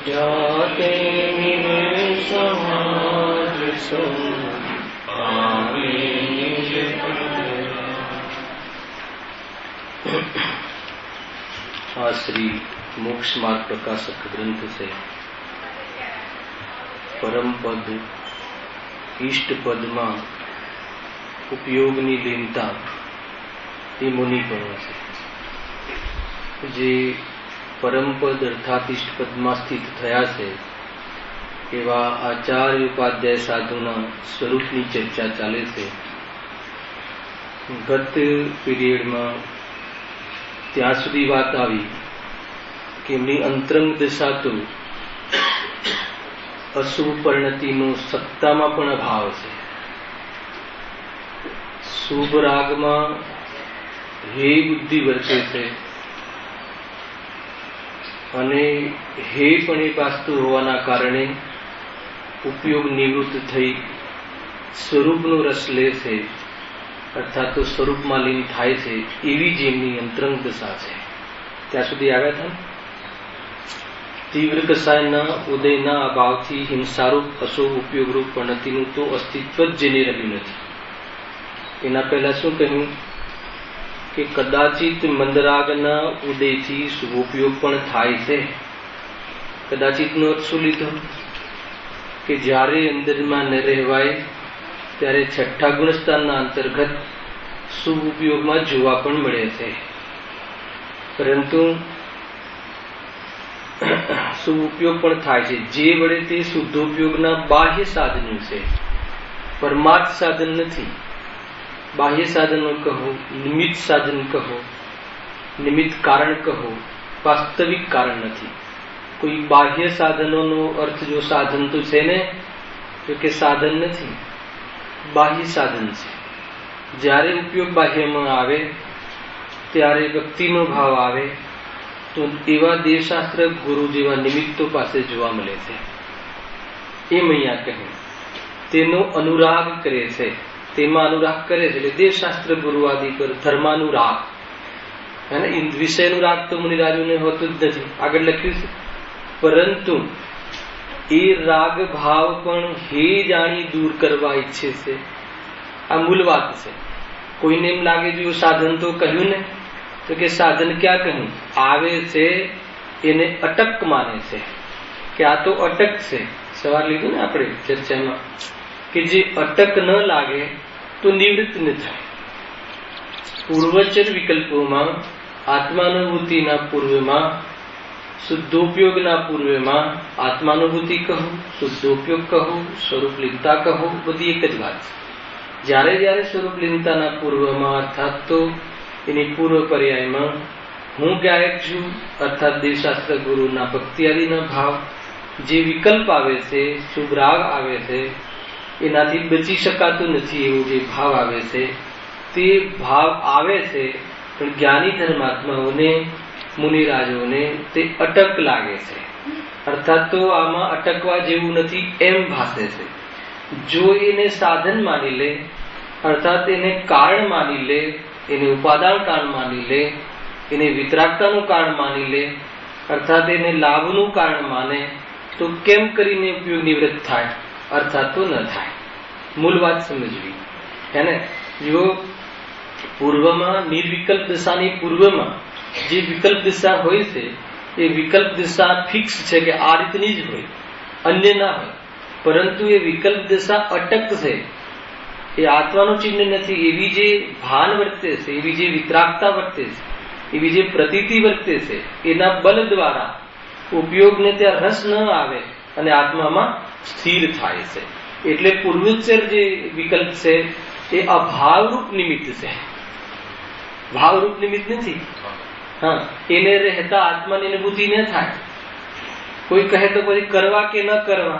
जाते मिले समाज सुन पावे निज आ श्री मोक्ष मार्ग प्रकाशक ग्रंथ से परम पद इष्ट पद में उपयोगनी लीनता ये मुनि से जे परम पद अर्थात इष्ट पद में स्थित थया से एवा आचार्य उपाध्याय साधुना स्वरूप की चर्चा चाले से गत पीरियड में त्या सुधी बात आई कि एमनी अंतरंग दशा तो अशुभ परिणति नो सत्ता में पण अभाव है। शुभ राग में हे बुद्धि वर्ते है अने हे पण एक वास्तु होवाना कारणे उपयोग निवृत्त थई स्वरूप नो रस ले से अर्थात तो स्वरूप में लीन थाय छे एवी जेमनी अंतरंग दशा है। त्या सुधी आव्या था तीव्र कसायना उदयना अभावथी हिंसारूप अशुभ उपयोग रूप परिणतिनुं तो अस्तित्व ज जेने रह्युं नथी। एना पहेला शुं कह्युं कि कदाचित मंदरागना उदयथी शुभोपयोग पण थाय छे। कदाचित नो अर्थ शुं लीधो कि ज्यारे अंदरमां न रहेवाय त्यारे छठ्ठा गुणस्थानना अंतर्गत शुभ उपयोग में जोवा पण मळे छे। परंतु शुभ उपयोग पण थाय छे जे वडे ते शुद्धोपयोगना बाह्य साधनो छे, परमार्थ साधन नथी। बाह्य साधनो कहो, निमित्त साधन कहो, निमित्त कारण कहो, वास्तविक कारण नथी। कोई बाह्य साधनों अर्थ जो साधन तो छे ने तो के साधन नथी, बाह्य साधन छे। ज्यारे उपयोग बाह्य में आवे त्यारे व्यक्तिनो भाव आवे तो एवा देवशास्त्र गुरु जेवा निमित्तो पासे जोवा मळे छे। एम अहींया कह्युं तेनो अनुराग करे छे, तेमां अनुराग करे छे। देवशास्त्र गुरु आदि पर धर्मानुराग है ने। विषयानुराग तो मुनिराजोने होतो ज नथी, आगळ लख्युं छे। परंतु ए राग भाव पण हे जाणी दूर करवा इच्छे छे। आ मूल बात छे। कोईने एम लागे जो साधन तो कह્યું ने तो के साधन क्या कहूं आवे छे एने अटक माने छे कि आ तो अटक छे। सवाल लीधो ने आपणे चर्चामां कि जे अटक न लागे तो निवृत्त न थाय। पूर्वचर विकल्पोमां आत्मानुभूतिना पूर्वमां शुद्धोपयोगना पूर्वमां आत्मानुभूति कहो, शुद्धोपयोग कहो, स्वरूप लीनता कहो, बधी एक ज वात छे। ज्यारे ज्यारे स्वरूप लीनताना पूर्वमां अर्थात तो एनी पूर्व पर्यायमां हूँ गायक छूं अर्थात देवशास्त्र गुरुना भक्ति आदिना भाव जे विकल्प आवे छे, शुभ राग आवे छे, एनाथी बची शकातुं नथी एवो जे भाव आवे छे ते भाव आवे छे पण ज्ञानी धर्मात्माओने मुनिराजोने ते अटक लागे छे। अर्थात तो आमां अटकवा जेवुं नथी एम भासे छे। जो एने साधन मानी ले अर्थात एने कारण मानी ले, एने उपादान कारण मानी ले, एने वितरागतानुं कारण मानी ले अर्थात एने लाभनुं कारण माने तो केम करीने उपयोग निवृत्त थाय अर्थात तो न थाय। मूल बात समजवी है ने। जो पूर्वमां निर्विकल्प दशानी पूर्वमां जे विकल्प दिशा होय छे ए विकल्प दिशा फिक्स छे कि आ रीतनी ज होय, अन्य ना होय। परंतु ये विकल्प दिशा अटक छे ए आत्मानुं चिन्ह नथी। एवी जे भान वर्ते छे, एवी जे वितरागता वर्ते छे, एवी जे प्रतीति वर्ते छे एना बल द्वारा उपयोग ने त्यां रस न आवे अने आत्मामां स्थिर थाय छे। एटले पूर्वोच्चर जे विकल्प छे ए अभावरूप निमित्त छे, भावरूप निमित्त नथी। हाँ, एने रहता आत्मानी अनुभूति न थाय। कोई कहे तो पछी करवा के न करवा,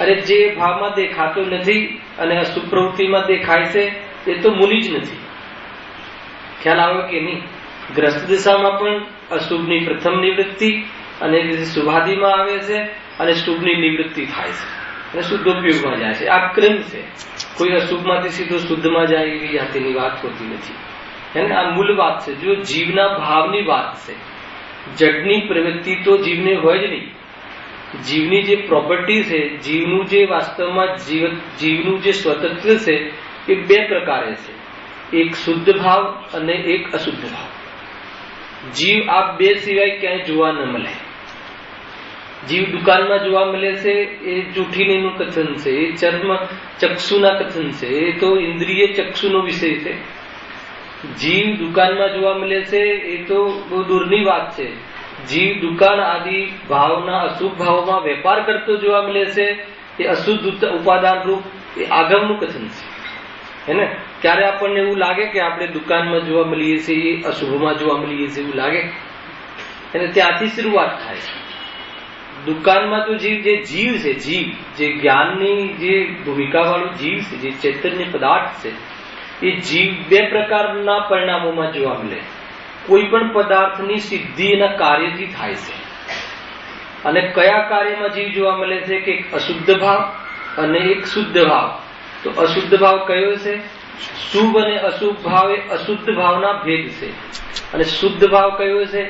अरे जे भाव में देखातो नथी अने अशुभ प्रवृत्ति में देखाय छे ए तो मूली ज नथी। ख्याल आवे के नहीं? ग्रस्त दिशा में पण अशुभनी प्रथम निवृत्ति अने शुभादि में आवे छे अने शुभनी निवृत्ति थाय छे अने शुद्धोपयोग में जाय छे। आ क्रम छे। कोई अशुभ मांथी सीधो शुद्ध में जाय एवी जातिनी वात होती नथी। आ मूल बात है जो जीवना भावनी बात है। જડની પ્રવૃત્તિ તો જીવને હોય જ નહીં. જીવની જે પ્રોપર્ટી છે, જીવનું જે વાસ્તવમાં જીવનું જે સ્વતંત્ર છે એ બે પ્રકારે છે, એક શુદ્ધ ભાવ અને એક અશુદ્ધ ભાવ. જીવ આ બે સિવાય ક્યાંય જોવા ન મળે. જીવ દુકાનમાં જોવા મળે છે એ જૂઠીનું કથન છે, એ ચક્ષુના કથન છે, એ તો ઇન્દ્રિય ચક્ષુનો વિષય છે. જીવ દુકાનમાં જોવા મળે છે એ તો બહુ દૂરની વાત છે. જીવ દુકાન આદિ ભાવના અશુભ ભાવમાં વેપાર કરતો જોવા મળે છે એ અશુદ્ધ ઉપાદાન રૂપ એ આગમનું કથન છે. હે ને? ત્યારે આપણને એવું લાગે કે આપણે દુકાનમાં જોવા મળીએ છીએ એ અશુભમાં જોવા મળીએ છીએ એવું લાગે, અને ત્યાંથી શરૂઆત થાય છે. દુકાનમાં તો જીવ છે, જીવ જે જ્ઞાનની જે ભૂમિકા વાળું જીવ છે, જે ચૈતન્ય પદાર્થ છે, એ જીવ બે પ્રકારના પરિણામોમાં જોવા મળે. કોઈ પણ પદાર્થની સિદ્ધિ એના કાર્યથી થાય છે. અને કયા કાર્યમાં જીવ જોવા મળે છે કે એક અશુદ્ધ ભાવ અને એક શુદ્ધ ભાવ. તો અશુદ્ધ ભાવ કયો છે? શુભ અને અશુભ ભાવ એ અશુદ્ધ ભાવના ભેદ છે. અને શુદ્ધ ભાવ કયો છે?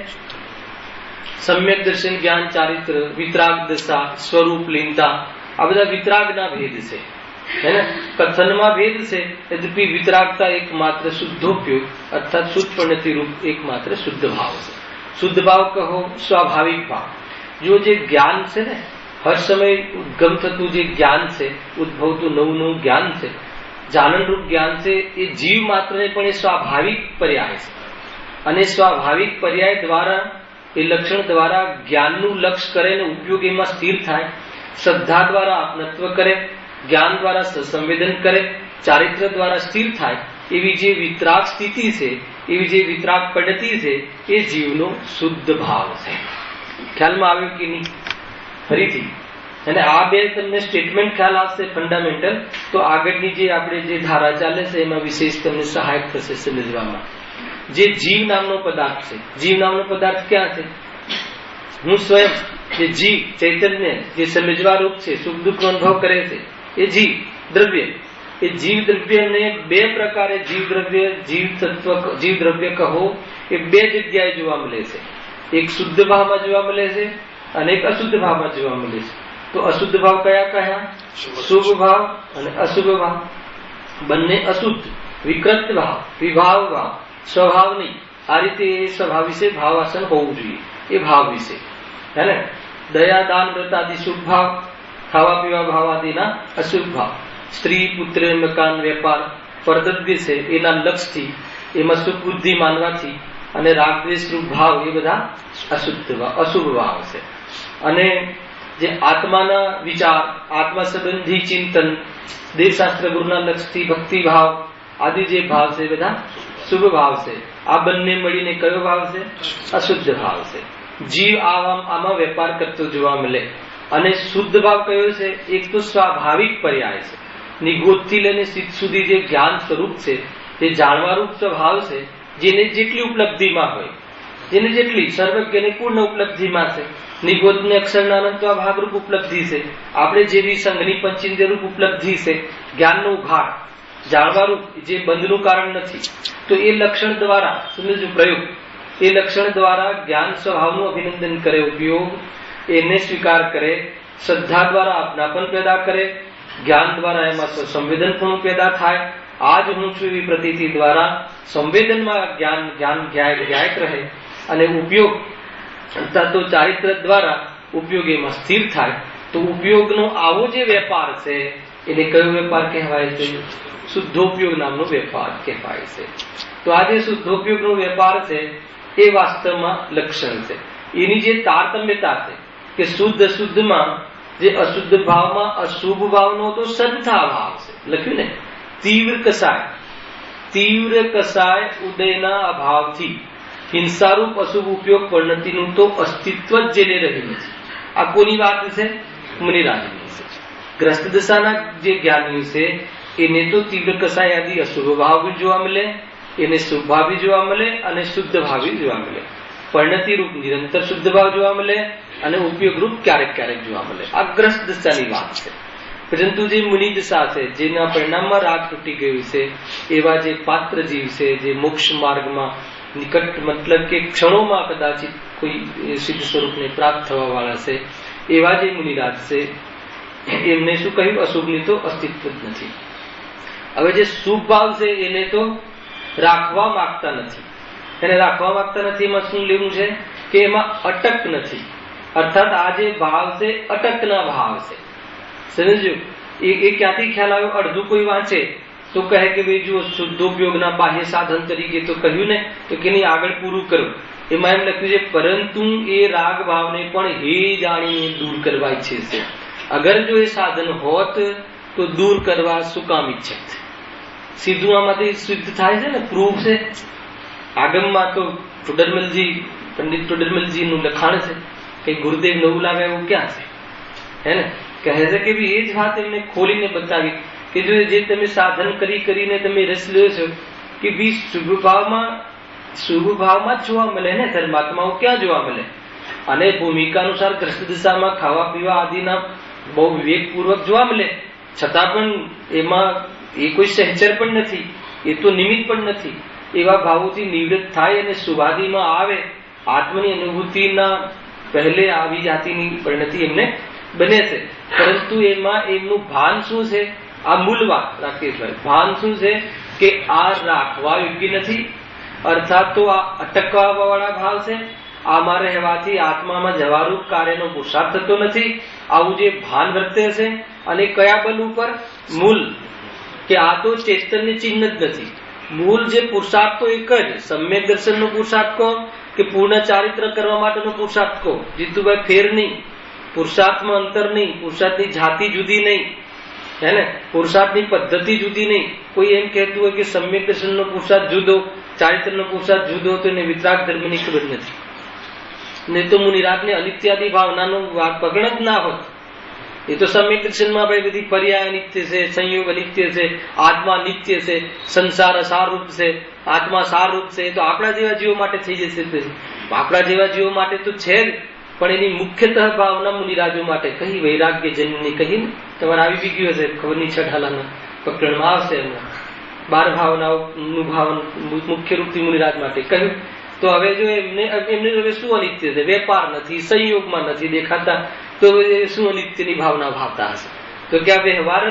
સમ્યક દર્શન, જ્ઞાન, ચારિત્ર, વિતરાગ દશા, સ્વરૂપ, લીનતા, આ બધા વિતરાગના ભેદ છે. હે ને? કથનમાં ભેદ છે, યદ્યપિ વિતરાગતા એકમાત્ર શુદ્ધોપયોગ અર્થાત શુદ્ધ પરિણતિ રૂપ એકમાત્ર શુદ્ધ ભાવ છે. શુદ્ધ ભાવ કહો સ્વાભાવિક ભાવ. જો જે જ્ઞાન છે ને, હર સમય ઉદ્ગમ થતું જે જ્ઞાન છે, ઉદ્ભવતું નવું જ્ઞાન છે, જાનન રૂપ જ્ઞાન છે, એ જીવ માત્ર ને પણ એ સ્વાભાવિક પર્યાય છે. અને સ્વાભાવિક પર્યાય દ્વારા એ લક્ષણ દ્વારા જ્ઞાનનું લક્ષ કરે ને ઉપયોગ એમાં સ્થિર થાય. શ્રદ્ધા દ્વારા આપનત્વ કરે, જ્ઞાન દ્વારા સંવેદન કરે, ચારિત્ર દ્વારા સ્થિર થાય. એવી જે વિતરાગ સ્થિતિ છે, એવી જે વિતરાગ પદ્ધતિ છે, એ જીવનો શુદ્ધ ભાવ છે. ખ્યાલમાં આવ્યું કે નહીં? ફરીથી અને આ બે તમને સ્ટેટમેન્ટ ખ્યાલ આવશે ફંડામેન્ટલ, તો આગળની જે આપણે જે ધારા ચાલે છે એમાં વિશેષ તમને સહાયક થશે સમજવામાં. જે જીવ નામનો પદાર્થ છે, જીવ નામનો પદાર્થ ક્યાં છે? હું સ્વયં જે જીવ ચૈતન્ય જે સમજવા રૂપ છે, સુખ દુઃખ અનુભવ કરે છે, એ જીવ દ્રવ્ય. એ જીવ દ્રવ્યને બે પ્રકારે જીવ દ્રવ્ય, જીવ દ્રવ્ય કહો, એ બે જગ્યાએ જોવા મળે છે. એક શુદ્ધ ભાવમાં જોવા મળે છે અને એક અશુદ્ધ ભાવમાં જોવા મળે છે. તો અશુદ્ધ ભાવ કયા? શુભ ભાવ અને અશુભ ભાવ. બંને અશુદ્ધ, વિકૃત ભાવ, વિભાવ ભાવ, સ્વભાવ નહીં. આ રીતે એ સ્વભાવ વિશે ભાવાસન હોવું જોઈએ. એ ભાવ વિશે હે ને? દયા, દાન, વ્રત આદિ શુભ ભાવ, ખાવા પીવા ભાવ આદિના અશુભ ભાવ. સ્ત્રી, પુત્ર, મકાન, વેપાર, પરદ્રવ્ય છે એના લક્ષથી, એમાં સુખ બુદ્ધિ માનવાથી અને રાગદ્વેષ રૂપ ભાવ એ બધા અશુભ ભાવ છે. અને જે આત્માના વિચાર, આત્મા સંબંધી ચિંતન, દેવશાસ્ત્ર ગુરુના લક્ષથી ભક્તિ ભાવ આદિ જે ભાવ છે બધા શુભ ભાવ છે. આ બંને મળીને કયો ભાવ છે? અશુદ્ધ ભાવ છે. જીવ આમાં વેપાર કરતો જોવા મળે. અને શુદ્ધ ભાવ કયો છે? એક તો સ્વાભાવિક પર્યાય છે. નિગોદથી લઈને સિદ્ધ સુધી જે જ્ઞાન સ્વરૂપ છે, જે જાણવારૂપ સ્વભાવ છે, જેને જેટલી ઉપલબ્ધિમાં હોય, જેને જેટલી સર્વજ્ઞને પૂર્ણ ઉપલબ્ધિમાં છે. નિગોદને અક્ષરના અનંતમાં ભાગરૂપ ઉપલબ્ધિ છે. આપણે જેવી સંઘની પંચેન્દ્રિય રૂપ ઉપલબ્ધિ છે, જ્ઞાનનો ભાગ જાણવારૂપ જે બંધનું કારણ નથી. તો એ લક્ષણ દ્વારા સમજો પ્રયોગ, એ લક્ષણ દ્વારા જ્ઞાન સ્વભાવનું અભિનંદન કરે, ઉપયોગ એને સ્વીકાર કરે, શ્રદ્ધા દ્વારા અપનાપન પેદા કરે, જ્ઞાન દ્વારા એમાં સંવેદનપણું પેદા થાય. આજ હું છું એવી પ્રતીતિ દ્વારા સંવેદનમાં જ્ઞાન જ્ઞાયક રહે. અને ઉપયોગ તો ચારિત્ર દ્વારા ઉપયોગ એમાં સ્થિર થાય. તો ઉપયોગનો આવો જે વેપાર છે એને કયો વેપાર કહેવાય છે? શુદ્ધોપયોગ નામનો વેપાર કહેવાય છે. તો આ જે શુદ્ધોપયોગનો વેપાર છે એ વાસ્તવમાં લક્ષણ છે. એની જે તારતમ્યતા છે કે શુદ્ધ અશુદ્ધમાં, જે અશુદ્ધ ભાવમાં અશુભ ભાવનો તો સદ્ધા ભાવ છે લખ્યું ને. તીવ્ર કસાય ઉદયના અભાવથી હિંસારૂપ અશુભ ઉપયોગ પરિણતિનું તો અસ્તિત્વ જ જેને રહ્યું નથી. આ કોની વાત છે? મુનિરાજની છે. ગ્રસ્ત દશાના જે જ્ઞાનીઓ છે એને તો તીવ્ર કસાય આદિ અશુભ ભાવ બી જોવા મળે, એને શુભ ભાવ બી જોવા મળે અને શુદ્ધ ભાવ બી જોવા મળે. પરિણતિ રૂપ નિરંતર શુદ્ધ ભાવ જોવા મળે અને ઉપયોગ રૂપ ક્યારેક જોવા મળે. આ ગ્રસ્ત દશાની વાત છે. પરંતુ જે મુનિ દશા છે, જેના પરિણામમાં રાગ તૂટી ગયું છે, એવા જે પાત્ર જીવ છે, જે મોક્ષ માર્ગમાં નિકટ મતલબ કે ક્ષણોમાં કદાચિત કોઈ સિદ્ધ સ્વરૂપને પ્રાપ્ત થવા વાળા છે એવા જે મુનિરાજ છે એમને શું કહ્યું? અશુભની તો અસ્તિત્વ જ નથી. હવે જે શુભ ભાવ છે એને તો રાખવા માંગતા નથી. એને રાખવા માંગતા નથી એમાં શું લેવું છે કે એમાં અટક નથી. અર્થાત આ જે ભાવ છે અટકના ભાવ છે. સમજો એ ક્યાંથી ખ્યાલ આવ્યો? અડધું કોઈ વાંચે તો કહે કે ભાઈ જુઓ શુદ્ધોપયોગના બાહ્ય સાધન તરીકે તો કહ્યું ને, તો કે નહીં આગળ પૂરું કરો. એમાં એમ લખ્યું છે પરંતુ એ રાગ ભાવને પણ હે જાણીને દૂર કરવા ઈચ્છે છે. અગર જો એ સાધન હોત તો દૂર કરવા શું કામ ઈચ્છે? સીધું આમાંથી સિદ્ધ થાય છે ને, પ્રૂફ છે. આગમમાં તો પંડિત ટોડરમલજી નું લખાણ છે કે ગુરુદેવ નવું લાવે એવું ક્યાં છે? હે ને, કહે છે કે ભાઈ એ જ વાત એમને ખોલીને બતાવી કે જો જે તમે સાધન કરીને તમે રસ લ્યો છો કે ભાઈ શુભ ભાવમાં જ જોવા મળે ને, ધર્માત્માઓ ક્યાં જોવા મળે? અને ભૂમિકા અનુસાર કૃષ્ણ દિશામાં ખાવા પીવા આદિના બહુ વિવેકપૂર્વક જોવા મળે, છતાં પણ એમાં એ કોઈ સહચર પણ નથી, એ તો નિમિત્ત પણ નથી. એવા ભાવોથી નિવૃત્ત થાય અને શુભાદિમાં આવે, આત્મની અનુભૂતિના પહેલે આવી જાતિની પરિણતિ એમને બને છે. પરંતુ એમાં એમનું ભાન શું છે? આ મૂળ વાત રાકેશભાઈ, ભાન શું છે કે આ રાખવા યોગ્ય નથી. અર્થાત તો આ અટકવા વાળા ભાવ છે. આમાં રહેવાથી આત્મામાં જવારૂપ કાર્યનો પુરુષાર્થ થતો નથી. આવું જે ભાન વર્તે છે અને કયા બલ ઉપર? મૂળ, કે આ તો ચેતનની ચિહ્ન જ નથી. મૂળ જે પુરુષાર્થ તો એક જ, સમ્યક દર્શનનો પુરુષાર્થ કહો કે પૂર્ણ ચારિત્ર કરવા માટેનો પુરુષાર્થ કહો, જીતુભાઈ ફેર નહીં. પુરુષાર્થમાં અંતર નહીં, પુરુષાર્થની જાતિ જુદી નહીં, હે ને, પુરુષાર્થની પદ્ધતિ જુદી નહીં. કોઈ એમ કહેતું હોય કે સમ્યક દર્શનનો પુરુષાર્થ જુદો, ચારિત્રનો પુરુષાર્થ જુદો, તો એને વિતરાગ ધર્મની ખબર નથી. નહીં તો મુનિરાજને અનિત્યાદિ ભાવનાનો વાત પકડ જ ના હોત. એ તો સમ્યક દર્શનમાં ભાઈ બધી પર્યાય નિત્ય છે, સંયોગ અનિત્ય છે, આત્મા નિત્ય છે, સંસાર અસારરૂપ છે, આત્મા સારરૂપ છે. એ તો આપણા જેવા જીવો માટે થઈ જશે. આપણા જેવા જીવો માટે તો છે જ, પણ એની મુખ્યતઃ ભાવના મુનિરાજો માટે કહી, વૈરાગ્ય જન્મની કહી ને તમારે આવી બી ગયું હશે, ખબર નહીં છઠાલાના પ્રકરણમાં આવશે. એમના 12 ભાવનાઓનું ભાવન મુખ્ય રૂપથી મુનિરાજ માટે કહ્યું. તો હવે જો એમને હવે શું અનિત્ય છે? વેપાર નથી, સંયોગમાં નથી દેખાતા, તો શું અનિત્યની ભાવના ભાવતા હશે? તો કે આ વ્યવહાર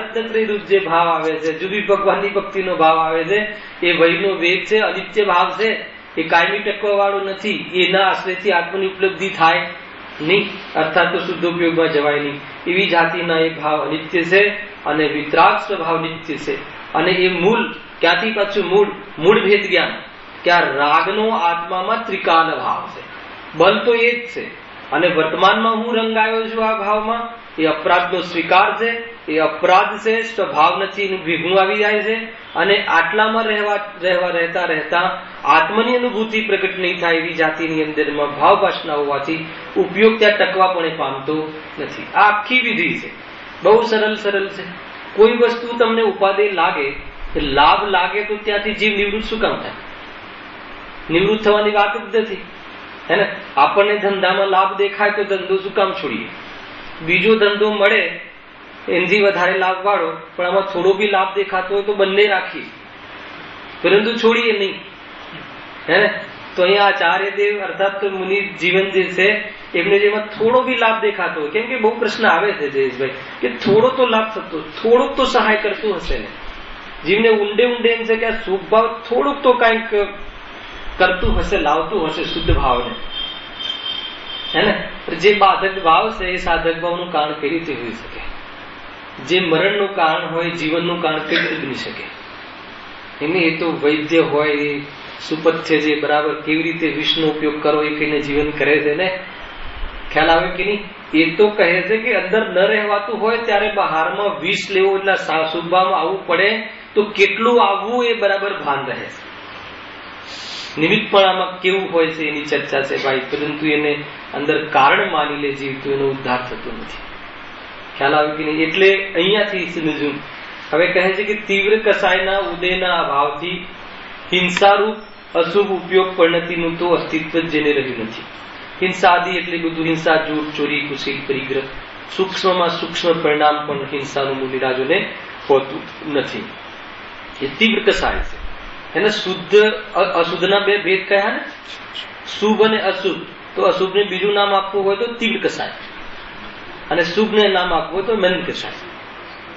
રૂપ જે ભાવ આવે છે, જુદી ભગવાનની ભક્તિનો ભાવ આવે છે, એ વયનો વેગ છે, અનિત્ય ભાવ છે. એ કાયમી ટકવા વાળું નથી. એના આશ્રયથી આત્મની ઉપલબ્ધિ થાય નહીં, અર્થાત તો શુદ્ધોપયોગમાં જવાય નહીં. એવી જાતિના એ ભાવ અનિત્ય છે અને વિતરાગ સ્વભાવ નિત્ય છે. અને એ મૂળ ક્યાંથી? પાછું મૂળ ભેદ જ્ઞાન કે આ રાગનો આત્મામાં ત્રિકાલ ભાવ છે. બલ તો એ જ છે. અને વર્તમાનમાં હું રંગાયો છું આ ભાવમાં, એ અપરાધનો સ્વીકાર છે. એ અપરાધ છે, સ્વભાવ નથી, એનું ભેગું આવી જાય છે. અને આટલામાં રહેતા આત્મની અનુભૂતિ પ્રગટ નહીં થાય એવી જાતિની અંદરમાં ભાવ વાસના હોવાથી ઉપયોગ ત્યાં ટકવા પણ પામતો નથી. આ આખી વિધિ છે, બહુ સરળ છે. કોઈ વસ્તુ તમને ઉપાદેય લાગે, લાભ લાગે તો ત્યાંથી જીવ નિવૃત્ત શું કામ થાય? નિવૃત્ત થવાની વાત જ નથી, હે ને. આપણને ધંધામાં લાભ દેખાય તો ધંધો શું કામ છોડીએ? બીજો ધંધો મળે એનાથી વધારે લાભ વાળો, પણ આમાં થોડો બી લાભ દેખાતો હોય તો બંને રાખીએ, પરંતુ છોડીએ નહીં, હે ને. તો અહીંયા આચાર્ય દેવ અર્થાત તો મુનિ જીવન જે છે એમને જેમાં થોડો બી લાભ દેખાતો હોય, કેમ કે બહુ પ્રશ્ન આવે છે જયેશભાઈ કે થોડો તો લાભ થતો, થોડુંક તો સહાય કરતું હશે ને જીવને. ઊંડે એમ છે કે આ શુભ ભાવ થોડુંક તો કઈક કરતું હશે, લાવતું હશે શુદ્ધ ભાવને, હે ને. જે બાધક ભાવ છે એ સાધક ભાવનું કારણ કઈ રીતે હોઈ શકે? જે મરણનું કારણ હોય, જીવનનું કારણ કઈ રીતે બની શકે? એને એ તો વૈદ્ય હોય, એ સુપથ્ય જે બરાબર કેવી રીતે વિષનો ઉપયોગ કરો એ કહીને જીવન કરે છે ને, ખ્યાલ આવે કે નહીં? એ તો કહે છે કે અંદર ન રહેવાતું હોય ત્યારે બહારમાં વિષ લેવો, એટલે શુભભાવમાં આવવું પડે તો કેટલું આવવું એ બરાબર ભાન રહે છે. નિમિત્તપણામાં કેવું હોય છે એની ચર્ચા છે ભાઈ, પરંતુ એને અંદર કારણ માની લે જીવ તો એનો ઉદ્ધાર થતો નથી. ખ્યાલ આવે કે નહીં? એટલે અહીંયાથી સમજવું. હવે કહે છે કે તીવ્ર કસાયના ઉદયના અભાવથી હિંસારૂપ અશુભ ઉપયોગ પરિણતિનું તો અસ્તિત્વ જ જેને રહ્યું નથી. હિંસાદી એટલે બધું હિંસા, જૂઠ, ચોરી, કુશીલ, પરિગ્રહ, સૂક્ષ્મમાં સૂક્ષ્મ પરિણામ પણ હિંસાનું મુનિરાજોને હોતું નથી. એ તીવ્ર કસાય છે. એને શુદ્ધ અશુદ્ધના બે ભેદ કહ્યા ને, શુભ અને અશુભ. તો અશુભને બીજું નામ આપવું હોય તો તીવ્ર કસાય, અને શુભને નામ આપવું હોય તો મંદ કસાય.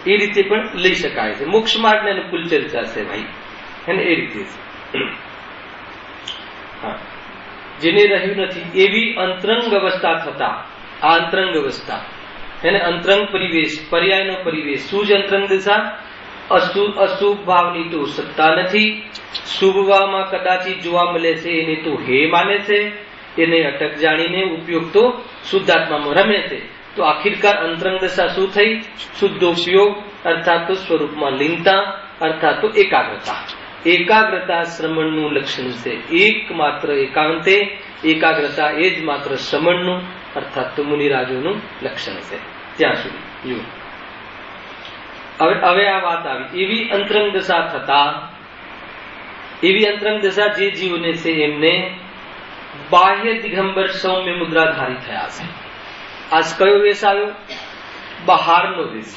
એ રીતે પણ લઈ શકાય છે. મોક્ષ માર્ગને અનુકૂળ ચર્ચા છે ભાઈ, એને એ રીતે જેને રહ્યું નથી એવી અંતરંગ અવસ્થા થતા, આ અંતરંગ અવસ્થા એને અંતરંગ પરિવેશ, પર્યાયનો પરિવેશ. શું છે અંતરંગ દશા? અશુભ ભાવની તો સત્તા નથી, શુભ ભાવમાં કદાચિત જોવા મળે છે એને તો હે માને છે, એને અટક જાણીને ઉપયોગ તો શુદ્ધાત્મામાં રમે છે. તો આખિરકાર અંતરંગ દશા શું થઈ? શુદ્ધોપયોગ અર્થાત તો સ્વરૂપમાં લીનતા અર્થાત તો એકાગ્રતા. એકાગ્રતા શ્રમણનું લક્ષણ છે. એકમાત્ર એકાંતે એકાગ્રતા એ જ માત્ર શ્રમણનું અર્થાત તો મુનિરાજોનું લક્ષણ છે. ત્યાં સુધી હવે આ વાત આવી. એવી અંતરંગ દશા થતા, એવી અંતરંગ દશા જે જીવને છે એમને બાહ્ય દિગંબર સૌમ્ય મુદ્રાધારી થયા છે. આજ કયો વેશ આવ્યો? બહારનો વેશ,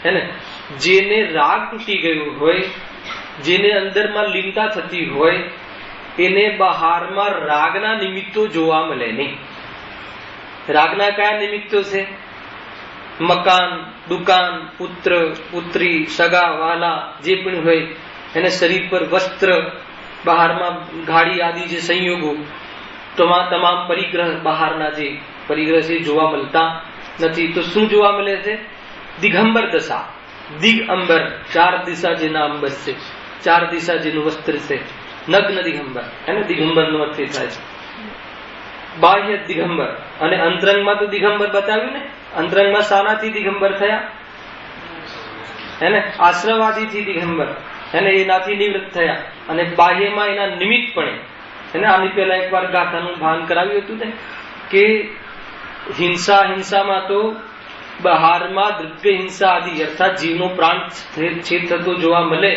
હે ને? જેને રાગ તૂટી ગયો હોય, જેને અંદરમાં લીનતા થતી હોય, એને બહારમાં રાગના નિમિત્તો જોવા મળે નહીં. રાગના કયા નિમિત્તો છે? મકાન, દુકાન, પુત્ર, પુત્રી, સગા વહાલા જે પણ હોય, એને શરીર પર વસ્ત્ર, બહારમાં ગાડી આદિ જે સંયોગો, તમામ પરિગ્રહ, બહારના જે પરિગ્રહ છે જોવા મળતા નથી. તો શું જોવા મળે છે? દિગંબર દશા. દિગંબર, ચાર દિશા જેના અંબર છે, ચાર દિશા જેનું વસ્ત્ર છે, નગ્ન દિગંબર, એને દિગંબર નો અર્થ થાય છે. બાહ્ય દિગંબર અને અંતરંગમાં તો દિગંબર બતાવ્યું ને. અંતરંગમાં શાનાથી દિગંબર થયા? એને આશ્રવાદીથી દિગંબર, એને એનાથી નિવૃત્ત થયા. અને બાહ્યમાં એના નિમિત્તપણે, એને આની પહેલા એકવાર ગાથાનું ભાન કરાવ્યું હતું ને કે હિંસામાં તો બહારમાં દ્રવ્ય હિંસા આદિ અર્થાત જીવનો પ્રાણ છેદ થતો જોવા મળે,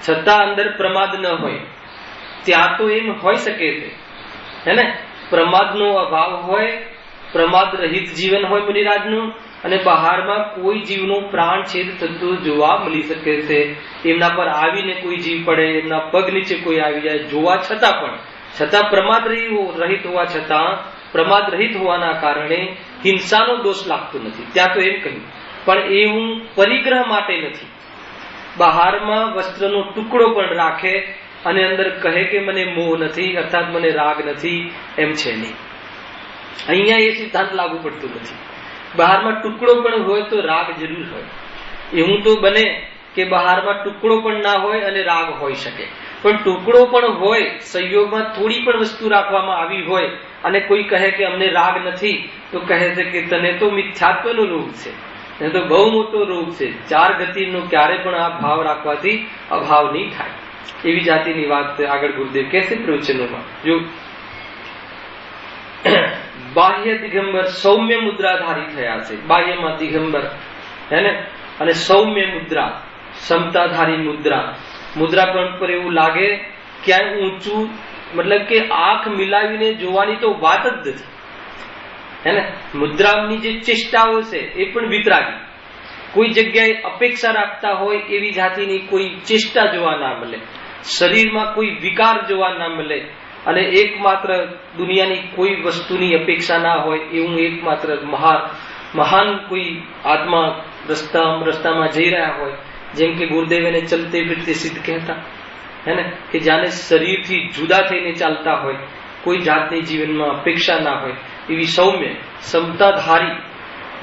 છતાં અંદર પ્રમાદ ન હોય. ત્યાં તો એમ હોઈ શકે છે, હે, પ્રમાદનો અભાવ હોય, પ્રમાદ રહિત જીવન હોય મુનિરાજનું, અને બહારમાં કોઈ જીવનો પ્રાણ છેદ થતો જોવા મળી શકે છે. એમના પર આવીને કોઈ જીવ પડે, એમના પગ નીચે કોઈ આવી જાય, જોવા છતાં પ્રમાદ રહિત હોવા છતાં, પ્રમાદ રહિત હોવાના કારણે હિંસાનો દોષ લાગતો નથી. ત્યાં તો એમ કહ્યું, પણ એવું પરિગ્રહ માટે નથી. બહારમાં વસ્ત્રનો ટુકડો પણ રાખે અને અંદર કહે કે મને મોહ નથી, અર્થાત મને રાગ નથી, એમ છે નહીં. અહીંયા એ સિદ્ધાંત લાગુ પડતું નથી. બહારમાં ટુકડો પણ હોય તો રાગ જરૂર હોય. એવું તો બને કે બહારમાં ટુકડો પણ ના હોય અને રાગ હોઈ શકે, પણ ટુકડો પણ હોય, સંયોગમાં થોડી પણ વસ્તુ રાખવામાં આવી હોય અને કોઈ કહે કે અમને રાગ નથી, તો કહે છે કે તને તો મિથ્યાત્વનો રોગ છે, તને તો બહુ મોટો રોગ છે. ચાર ગતિનો ક્યારે પણ આ ભાવ રાખવાથી અભાવ નહીં થાય. એવી જાતિની વાત આગળ ગુરુદેવ કહેશે પ્રવચનોમાં. જો બાહ્ય દિગંબર સૌમ્ય મુદ્રાધારી થયા છે. બાહ્યમાં દિગંબર, હે ને, અને સૌમ્ય મુદ્રા, સમતાધારી મુદ્રા. મુદ્રા પર એવું લાગે ક્યાંય ઊંચું, મતલબ કે આંખ મિલાવીને જોવાની તો વાત જ નથી, હે ને. મુદ્રાની જે ચેષ્ટાઓ છે એ પણ વિતરાગી, કોઈ જગ્યાએ અપેક્ષા રાખતા હોય એવી જાતિની કોઈ ચેષ્ટા જોવા ના મળે, શરીરમાં કોઈ વિકાર જોવા ના મળે, અને એકમાત્ર દુનિયાની કોઈ વસ્તુની અપેક્ષા ના હોય એવું એકમાત્ર મહાન કોઈ આત્મા રસ્તામાં જઈ રહ્યા હોય. જેમ કે ગુરુદેવ એને ચલતે ફિરતે સિદ્ધ કહેતા, હે ને, કે જાણે શરીરથી જુદા થઈને ચાલતા હોય, કોઈ જાતની જીવનમાં અપેક્ષા ના હોય એવી સૌમ્ય સમતાધારી,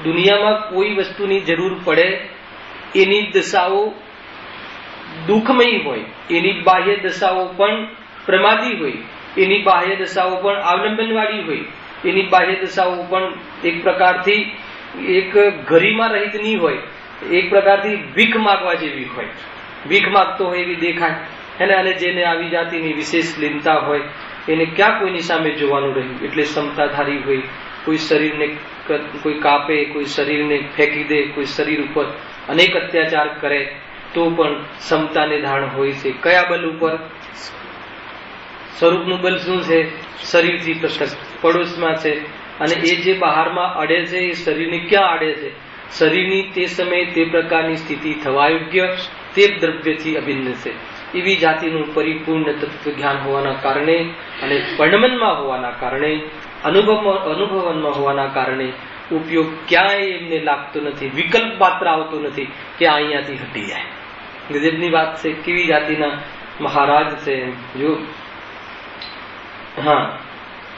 દુનિયામાં કોઈ વસ્તુની જરૂર પડે એની દશાઓ દુઃખમય હોય, એની બાહ્ય દશાઓ પણ પ્રમાદી હોય, એની બાહ્ય દશાઓ પણ અવલંબનવાળી હોય, એની બાહ્ય દશાઓ પણ એક પ્રકારથી એક ગરિમા રહિત ની હોય, એક પ્રકારથી ભીખ માગવા જેવી હોય, ભીખ માગતો હોય એવી દેખાય, એને. અને જેને આવી જાતિની વિશેષ લીનતા હોય એને ક્યાં કોઈની સામે જોવાનું રહ્યું. એટલે સમતાધારી હોય, કોઈ શરીરને કોઈ કાપે, કોઈ શરીરને ફેંકી દે, કોઈ શરીર ઉપર અનેક અત્યાચાર કરે તો પણ સમતાને ધારણ હોય છે. કયા બલ ઉપર? સ્વરૂપનું બલ શું છે? શરીરથી પૃથક પડોશમાં છે. અને એ જે બહારમાં અડે છે એ શરીરને ક્યાં અડે છે? શરીરની તે સમયે તે પ્રકારની સ્થિતિ થવા યોગ્ય તે દ્રવ્યથી અભિન્ન છે. એવી જાતિનું પરિપૂર્ણ તત્વ જ્ઞાન હોવાના કારણે અને વર્ણમનમાં હોવાના કારણે અનુભવનમાં હોવાના કારણે ઉપયોગ ક્યાંય એમને લાગતો નથી, વિકલ્પ માત્ર આવતો નથી કે અહીંયાથી હટી જાય. ગજબની વાત છે. કેવી જાતિના મહારાજ છે જો. હા,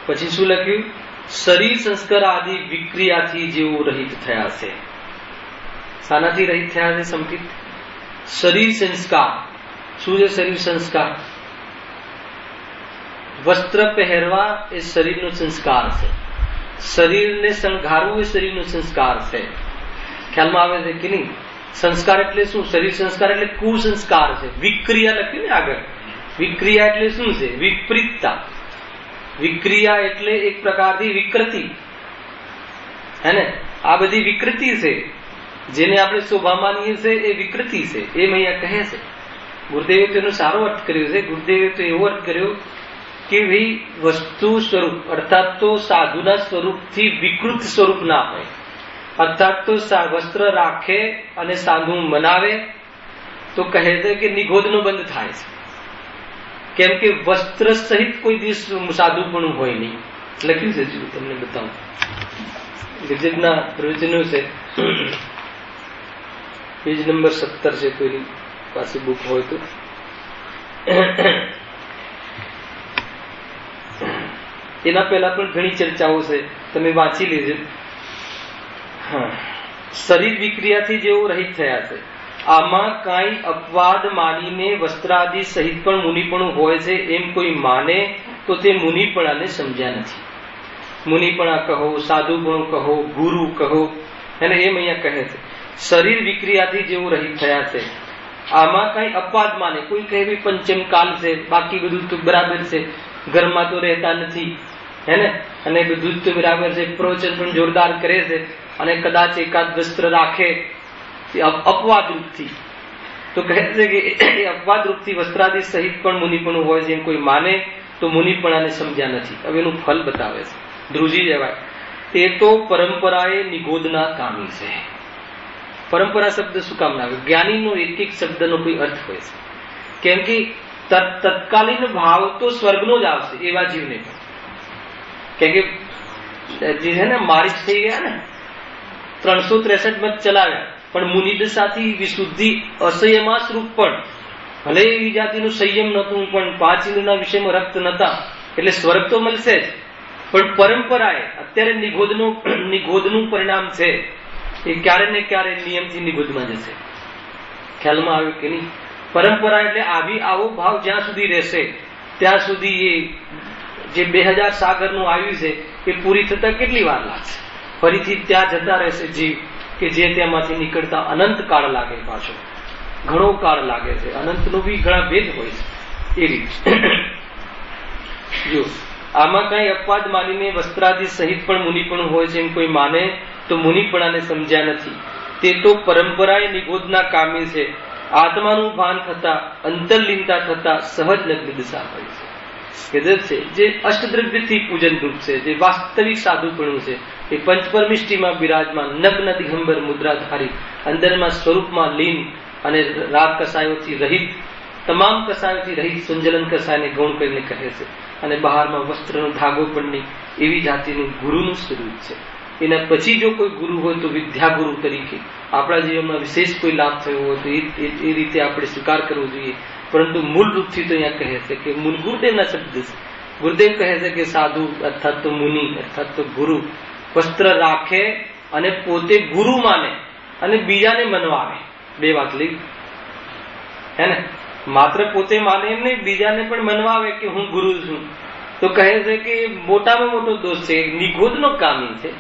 પછી શું લખ્યું? શરીર સંસ્કાર આદિ વિક્રિયાથી જેઓ રહિત થયા છે. શાનાથી રહિત થયા છે? સંકિત શરીર સંસ્કાર. શું છે શરીર સંસ્કાર? વસ્ત્ર પહેરવા એ શરીરનો સંસ્કાર છે. શરીરને શણગારવું એ શરીરનો સંસ્કાર છે. ખ્યાલમાં આવે છે કે નહીં? સંસ્કાર એટલે શું? શરીર સંસ્કાર એટલે કુસંસ્કાર છે. વિક્રિયા લખ્યું ને આગળ. વિક્રિયા એટલે શું છે? વિપરીતતા. વિક્રિયા એટલે એક પ્રકારની વિકૃતિ, હે ને? આ બધી વિકૃતિ છે. જેને આપણે શોભા માનીએ છીએ એ વિકૃતિ છે. એમ અહીંયા કહે છે. ગુરુદેવે તેનો સારો અર્થ કર્યો છે. ગુરુદેવે તો એવો અર્થ કર્યો કે ભાઈ વસ્તુ સ્વરૂપ અર્થાત તો સાધુના સ્વરૂપથી વિકૃત સ્વરૂપ ના હોય. અર્થાત તો વસ્ત્ર રાખે અને સાધુ મનાવે તો કહે છે કે નિગોદનો બંધ થાય છે. કેમ કે વસ્ત્ર સહિત કોઈ દિવસ સાધુપણું હોય નહીં. લખ્યું છે, જો તમને બતાવું. ગજબના પ્રવચનો છે. પેજ નંબર 17 છે. કોઈની પાસે બુક હોય તો એના પહેલા પણ ઘણી ચર્ચાઓ છે, તમે વાંચી લેજો. હા, શરીર વિક્રિયાથી જેઓ રહિત થયા છે. આમાં કાંઈ અપવાદ માનીને વસ્ત્રાદિ સહિત પણ મુનિપણું હોય છે એમ કોઈ માને તો તે મુનિપણાને સમજ્યા નથી. મુનિપણા કહો, સાધુપણું કહો, ગુરુ કહો, એને એમ અહીંયા કહે છે. શરીર વિક્રિયાથી જેઓ રહિત થયા છે. આમાં કઈ અપવાદ માને, કોઈ કહે ભાઈ પંચમ કાલ છે, બાકી બધું તો બરાબર છે, ઘરમાં તો રહેતા નથી, હે ને, અને બધું તો બરાબર છે, પ્રવચન પણ જોરદાર કરે છે, અને કદાચ એકાદ વસ્ત્ર રાખે અપવાદ રૂપથી, તો કહે છે કે એ અપવાદ રૂપથી વસ્ત્રાદિ સહિત પણ મુનિપણું હોય છે એમ કોઈ માને તો મુનિપણાને સમજ્યા નથી. હવે એનું ફલ બતાવે છે. ધ્રુજી જવાય. તે તો પરંપરાએ નિગોદના કામી છે. પરંપરા શબ્દ શું કામ ના આવે? જ્ઞાનીનો એક એક શબ્દનો કોઈ અર્થ હોય છે. કેમ કે તત્કાલીન ભાવ તો સ્વર્ગનો જ આવશે એવા જીવને. કેમ કે જે છે ને મારી થઈ ગયા ને 363 મત ચલાવ્યા, પણ મુનિદશાથી વિશુદ્ધિ અસંયમા સ્વરૂપ પણ ભલે એવી જાતિનું સંયમ નહોતું, પણ 5 ઇન્દ્રિયના વિષયમાં રક્ત નતા, એટલે સ્વર્ગ તો મળશે જ. પણ પરંપરાએ અત્યારે નિગોદનું પરિણામ છે એ ક્યારે ને ક્યારે નિયમથી નિગોદમાં જશે. ખ્યાલમાં આવ્યું કે નહીં? પરંપરા એટલે આવો ભાવ જ્યાં સુધી રહેશે ત્યાં સુધી એ જે 2000 સાગરનું આવ્યું છે એ પૂરી થતા કેટલી વાર લાગશે? ફરીથી ત્યાં જતા રહેશે જીવ કે જે ત્યાંમાંથી નીકળતા અનંત કાળ લાગે. પાછો ઘણો કાળ લાગે છે. અનંતનો બી ઘણા ભેદ હોય છે. એ રીતે જો આમાં કઈ અપવાદ માનીને વસ્ત્રાદિ સહિત પણ મુનિપણું હોય છે એમ કોઈ માને તો મુનિપણાને સમજ્યા નથી. તે તો પરંપરાએ નિગોદના કામી છે. આત્માનું ભાન થતા, અંતરલીનતા થતા સહજ નગ્ન દશા હોય છે. ગજબ છે. જે અષ્ટદ્રવ્યથી પૂજન રૂપ છે, જે વાસ્તવિક સાધુપણું છે, એ પંચપરમિષ્ટિમાં બિરાજમાન નગ્ન દિગંબર મુદ્રાધારી, અંદરમાં સ્વરૂપમાં લીન અને રાગ કસાયોથી રહિત, તમામ કસાયોથી રહિત સંજલન કસાયને ગૌણ કરીને કહે છે. અને બહારમાં વસ્ત્રનો ધાગો પણ નહીં એવી જાતિનું ગુરુનું સ્વરૂપ છે. એના પછી જો કોઈ ગુરુ હોય તો વિદ્યાગુરુ તરીકે આપણા જીવનમાં વિશેષ કોઈ લાભ થયો હોય તો એ રીતે આપણે સ્વીકાર કરવો જોઈએ. પરંતુ મૂળ રૂપથી તો અહીંયા કહે છે કે ગુરુદેવના શબ્દ છે. ગુરુદેવ કહે છે કે સાધુ અર્થાત તો મુનિ અર્થાત તો ગુરુ વસ્ત્ર રાખે અને પોતે ગુરુ માને અને બીજાને મનવાવે. બે વાત લઈ, હે ને? માત્ર પોતે માને એમ નહીં, બીજાને પણ મનવાવે કે હું ગુરુ છું. તો કહે છે કે મોટામાં મોટો દોષ છે, નિગોદનો કામી છે.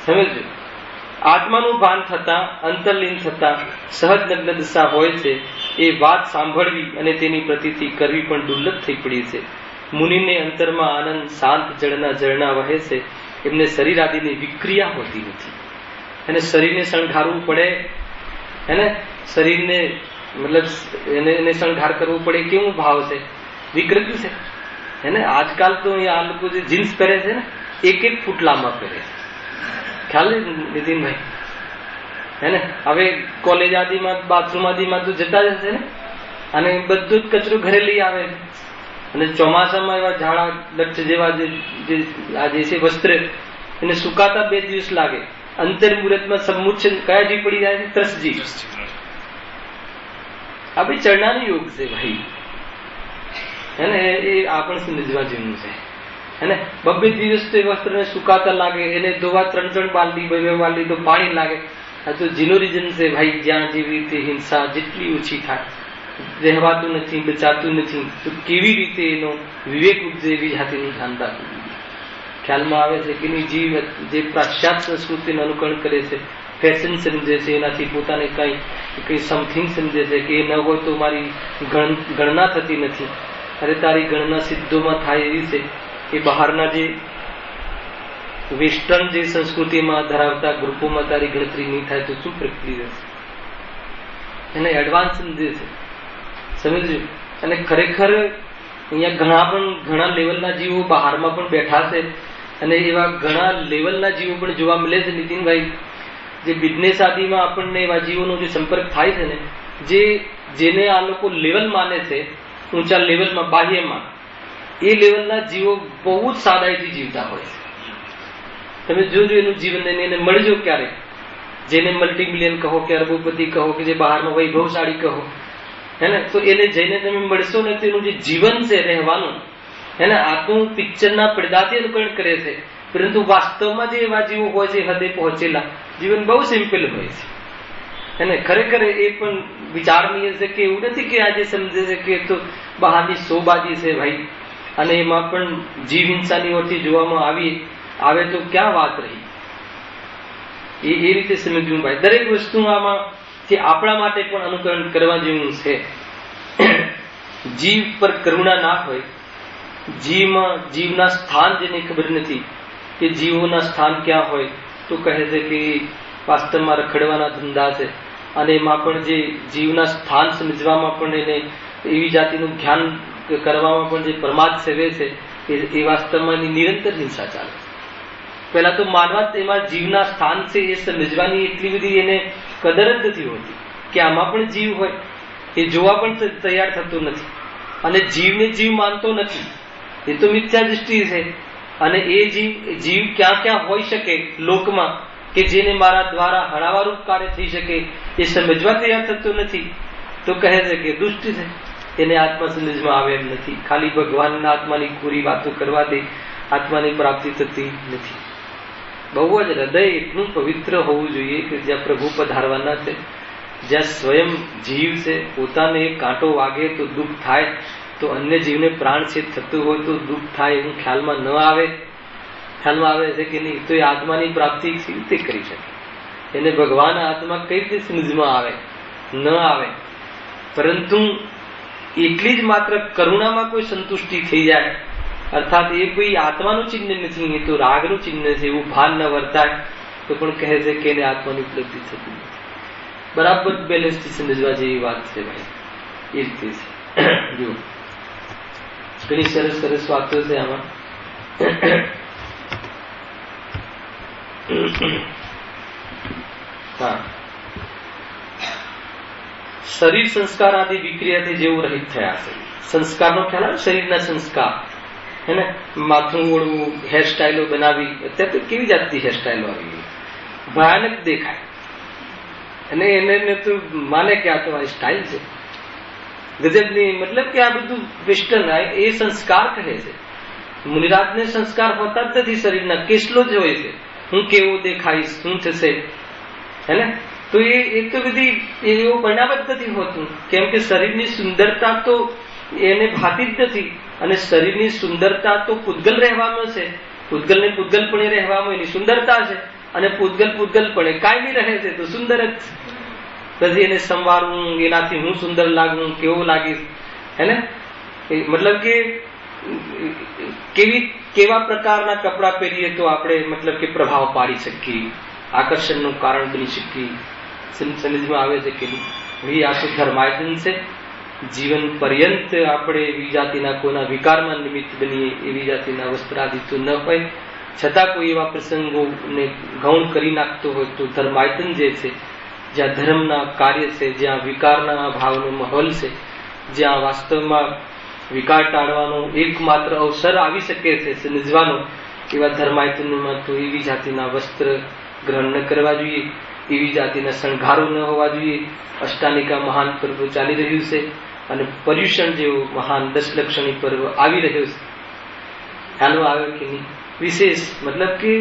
સમજજો. આત્માનું ભાન થતા, અંતરલીન થતા સહજ નગ્ન દશા હોય છે. એ વાત સાંભળવી અને તેની પ્રતીતિ કરવી પણ દુર્લભ થઈ પડી છે. મુનિને અંતરમાં આનંદ શાંત જળના ઝરણા વહે છે. એમને શરીર આદિની વિક્રિયા હોતી નથી. અને શરીરને શણગારવું પડે, હે ને? શરીરને મતલબ એને શણગાર કરવું પડે. કેવું ભાવ છે? વિકૃતિ છે, હે ને? આજકાલ તો આ લોકો જે જીન્સ પહેરે છે ને 1-1 ફૂટ લાંબા પહેરે છે. ખ્યાલ નીતિનભાઈ, હે ને? હવે કોલેજ આદિમાં, બાથરૂમ આદિમાં તો જતા જ હશે ને, અને બધું જ કચરો ઘરે લઈ આવે અને ચોમાસામાં એવા ઝાડા લક્ષ જેવા આ જે છે વસ્ત્ર એને સુકાતા 2 દિવસ લાગે. અંતર મુહૂર્તમાં સમુચ્છ કયા જી પડી જાય છે? ત્રસજી. આ ભાઈ ચરણાનો યોગ છે ભાઈ, હે ને? એ આપણ સમજવા જેવું છે, હે ને? 2 દિવસ તો એ વસ્ત્રને સુકાતા લાગે, એને ધોવા 3 બાલદી 2 બાલદી તો પાણી લાગે. આ તો જીનો રીઝન છે ભાઈ, જ્યાં જેવી રીતે હિંસા જેટલી ઓછી થાય, રહેવાતું નથી, બચાતું નથી, તો કેવી રીતે એનો વિવેક ઉપજે એવી જાતિનું ધ્યાન રાખવું. ખ્યાલમાં આવે છે કે જીવ જે પાશ્ચાત્ય સંસ્કૃતિનું અનુકરણ કરે છે, ફેશન સમજે છે, એનાથી પોતાને કઈ સમથિંગ સમજે છે કે એ ન હોય તો મારી ગણના થતી નથી. અરે તારી ગણના સિદ્ધોમાં થાય એવી છે કે બહારના જે વેસ્ટર્ન જે સંસ્કૃતિમાં ધરાવતા ગ્રુપોમાં તારી ગણતરી નહીં થાય તો શું પ્રક્રિયા છે? એને એડવાન્સ સમજે છે, સમજ્યું? અને ખરેખર અહીંયા ઘણા લેવલના જીવો બહારમાં પણ બેઠા છે, અને એવા ઘણા લેવલના જીવો પણ જોવા મળે છે નીતિનભાઈ. જે બિઝનેસ આદિમાં આપણને એવા જીવોનો જે સંપર્ક થાય છે ને, જેને આ લોકો લેવલ માને છે, ઊંચા લેવલમાં, બાહ્યમાં, એ લેવલના જીવો બહુ જ સાદાઈથી જીવતા હોય છે. તમે જોજો એનું જીવન, એને મળજો ક્યારેક, જેને મલ્ટી મિલિયન કહો કે અરબોપતિ કહો કે જે બહારમાં વૈભવશાળી કહો, હે ને? તો એને જઈને તમે મળશો ને, તો એનું જે જીવન છે રહેવાનું, હે ને? આ તો પિક્ચરના પડદાથી અનુકરણ કરે છે, પરંતુ વાસ્તવમાં જે એવા જીવો હોય છે હદે પહોંચેલા, જીવન બહુ સિમ્પલ હોય છે, હે ને? ખરેખર એ પણ વિચારનીય છે કે એવું નથી કે આજે સમજે છે કે તો બહારની શોબાજી છે ભાઈ, અને એમાં પણ જીવ હિંસાની ઓરથી જોવામાં આવે તો ક્યાં વાત રહી. એ રીતે સમજવું ભાઈ. દરેક વસ્તુ આમાં જે આપણા માટે પણ અનુકરણ કરવા જેવું છે. જીવ પર કરુણા ના હોય, જીવના સ્થાન જેને ખબર નથી કે જીવોના સ્થાન ક્યાં હોય, તો કહે છે કે વાસ્તવમાં રખડવાના ધંધા છે. અને એમાં પણ જે જીવના સ્થાન સમજવામાં પણ એને એવી જાતિનું ધ્યાન કરવામાં પણ જે પ્રમાદ સેવે છે, એ વાસ્તવમાં નિરંતર હિંસા ચાલે. પહેલા તો માનવા એમાં જીવના સ્થાન છે એ સમજવાની એટલી બધી એને કદર જ નથી હોતી કે આમાં પણ જીવ હોય, એ જોવા પણ તૈયાર થતો નથી. અને જીવને જીવ માનતો નથી, એ તો મિથ્યા દૃષ્ટિ છે. અને એ જીવ ક્યાં હોઈ શકે લોકમાં કે જેને મારા દ્વારા હળાવારૂપ કાર્ય થઈ શકે, એ સમજવા તૈયાર થતો નથી. તો કહે છે કે દુષ્ટ છે, એને આત્મા સમજમાં આવે એમ નથી. ખાલી ભગવાનના આત્માની પૂરી વાતો કરવાથી આત્માની પ્રાપ્તિ થતી નથી. બહુ જ હૃદય એટલું પવિત્ર હોવું જોઈએ કે જ્યાં પ્રભુ પધારવાના છે, જ્યાં સ્વયં જીવ છે, પોતાને એક કાંટો વાગે તો દુઃખ થાય, તો અન્ય જીવને પ્રાણ છે થતું હોય તો દુઃખ થાય એવું ખ્યાલમાં ન આવે. ખ્યાલમાં આવે છે કે નહીં, તો એ આત્માની પ્રાપ્તિ કેવી રીતે કરી શકે? એને ભગવાન આત્મા કઈ રીતે સમજમાં આવે? ન આવે. પરંતુ એટલી જ માત્ર કરુણામાં કોઈ સંતુષ્ટિ થઈ જાય, અર્થાત એ કોઈ આત્માનું ચિહ્ન નથી, એ તો રાગનું ચિહ્ન છે, એવું ભાન ન વર્તાય તો પણ કહે છે કે એને આત્માની ઉપલબ્ધિ થતી નથી. બરાબર બેલેન્સથી સમજવા જેવી વાત છે ભાઈ. એ રીતે છે. જુઓ, ઘણી સરસ વાતો છે આમાં. હા, શરીર સંસ્કાર આદિ વિક્રિયાથી જેવું રહિત થયા છે. સંસ્કારનો ખ્યાલ આવે, શરીરના સંસ્કાર, હે ને? માથું ઓળવું, હેરસ્ટાઈલો બનાવી, અત્યારે તો કેવી જાતની હેરસ્ટાઈલો આવી ગઈ, ભયાનક દેખાય. અને એને તો માને કે આ તો આ સ્ટાઇલ છે ગજબની. મતલબ કે આ બધું વેસ્ટર્ન, એ સંસ્કાર કહે છે. મુનિરાજને સંસ્કાર હોતા જ નથી શરીરના, કેસલો જ હોય છે. હું કેવો દેખાઈશ, શું થશે, હે ને? તો એ તો બધી એવું પરિણામ જ નથી હોતું. કેમ કે શરીરની સુંદરતા તો એને ભાતી જ નથી. અને શરીરની સુંદરતા તો પૂતગલ રહેવામાં છે, પૂતગલને પૂતગલપણે રહેવામાં એની સુંદરતા છે. અને પૂતગલપણે કાયમી રહે છે તો સુંદર જ. પછી એને સંવારવું, એનાથી હું સુંદર લાગવું, કેવો લાગીશ, હે ને? મતલબ કે કેવા પ્રકારના કપડા પહેરીએ તો આપણે મતલબ કે પ્રભાવ પાડી શકીએ, આકર્ષણનું કારણ બની શકીએ. સમજમાં આવે છે કે આ તો ધર્માયતન છે. જીવન પર્યંત આપણે એવી જાતિના કોઈના વિકારમાં નિમિત્ત બનીએ એવી જાતિના વસ્ત્રાદિ તો ન હોય, છતાં કોઈ એવા પ્રસંગોને ગૌણ કરી નાખતો હોય તો ધર્માયતન જે છે, જ્યાં ધર્મના કાર્ય છે, જ્યાં વિકારના ભાવનો માહોલ છે, જ્યાં વાસ્તવમાં વિકાર ટાળવાનો એકમાત્ર અવસર આવી શકે છે સમજવાનો, એવા ધર્માયતનમાં તો એવી જાતિના વસ્ત્ર ગ્રહણ ન કરવા જોઈએ, એવી જાતિના શણગારો ન હોવા જોઈએ. અષ્ટાનિકા મહાન પર્વ ચાલી રહ્યું છે અને પર્યુષણ જેવો મહાન 10 લક્ષણી પર્વ આવી રહ્યો છે. હાલો આવે કે નહીં વિશેષ મતલબ કે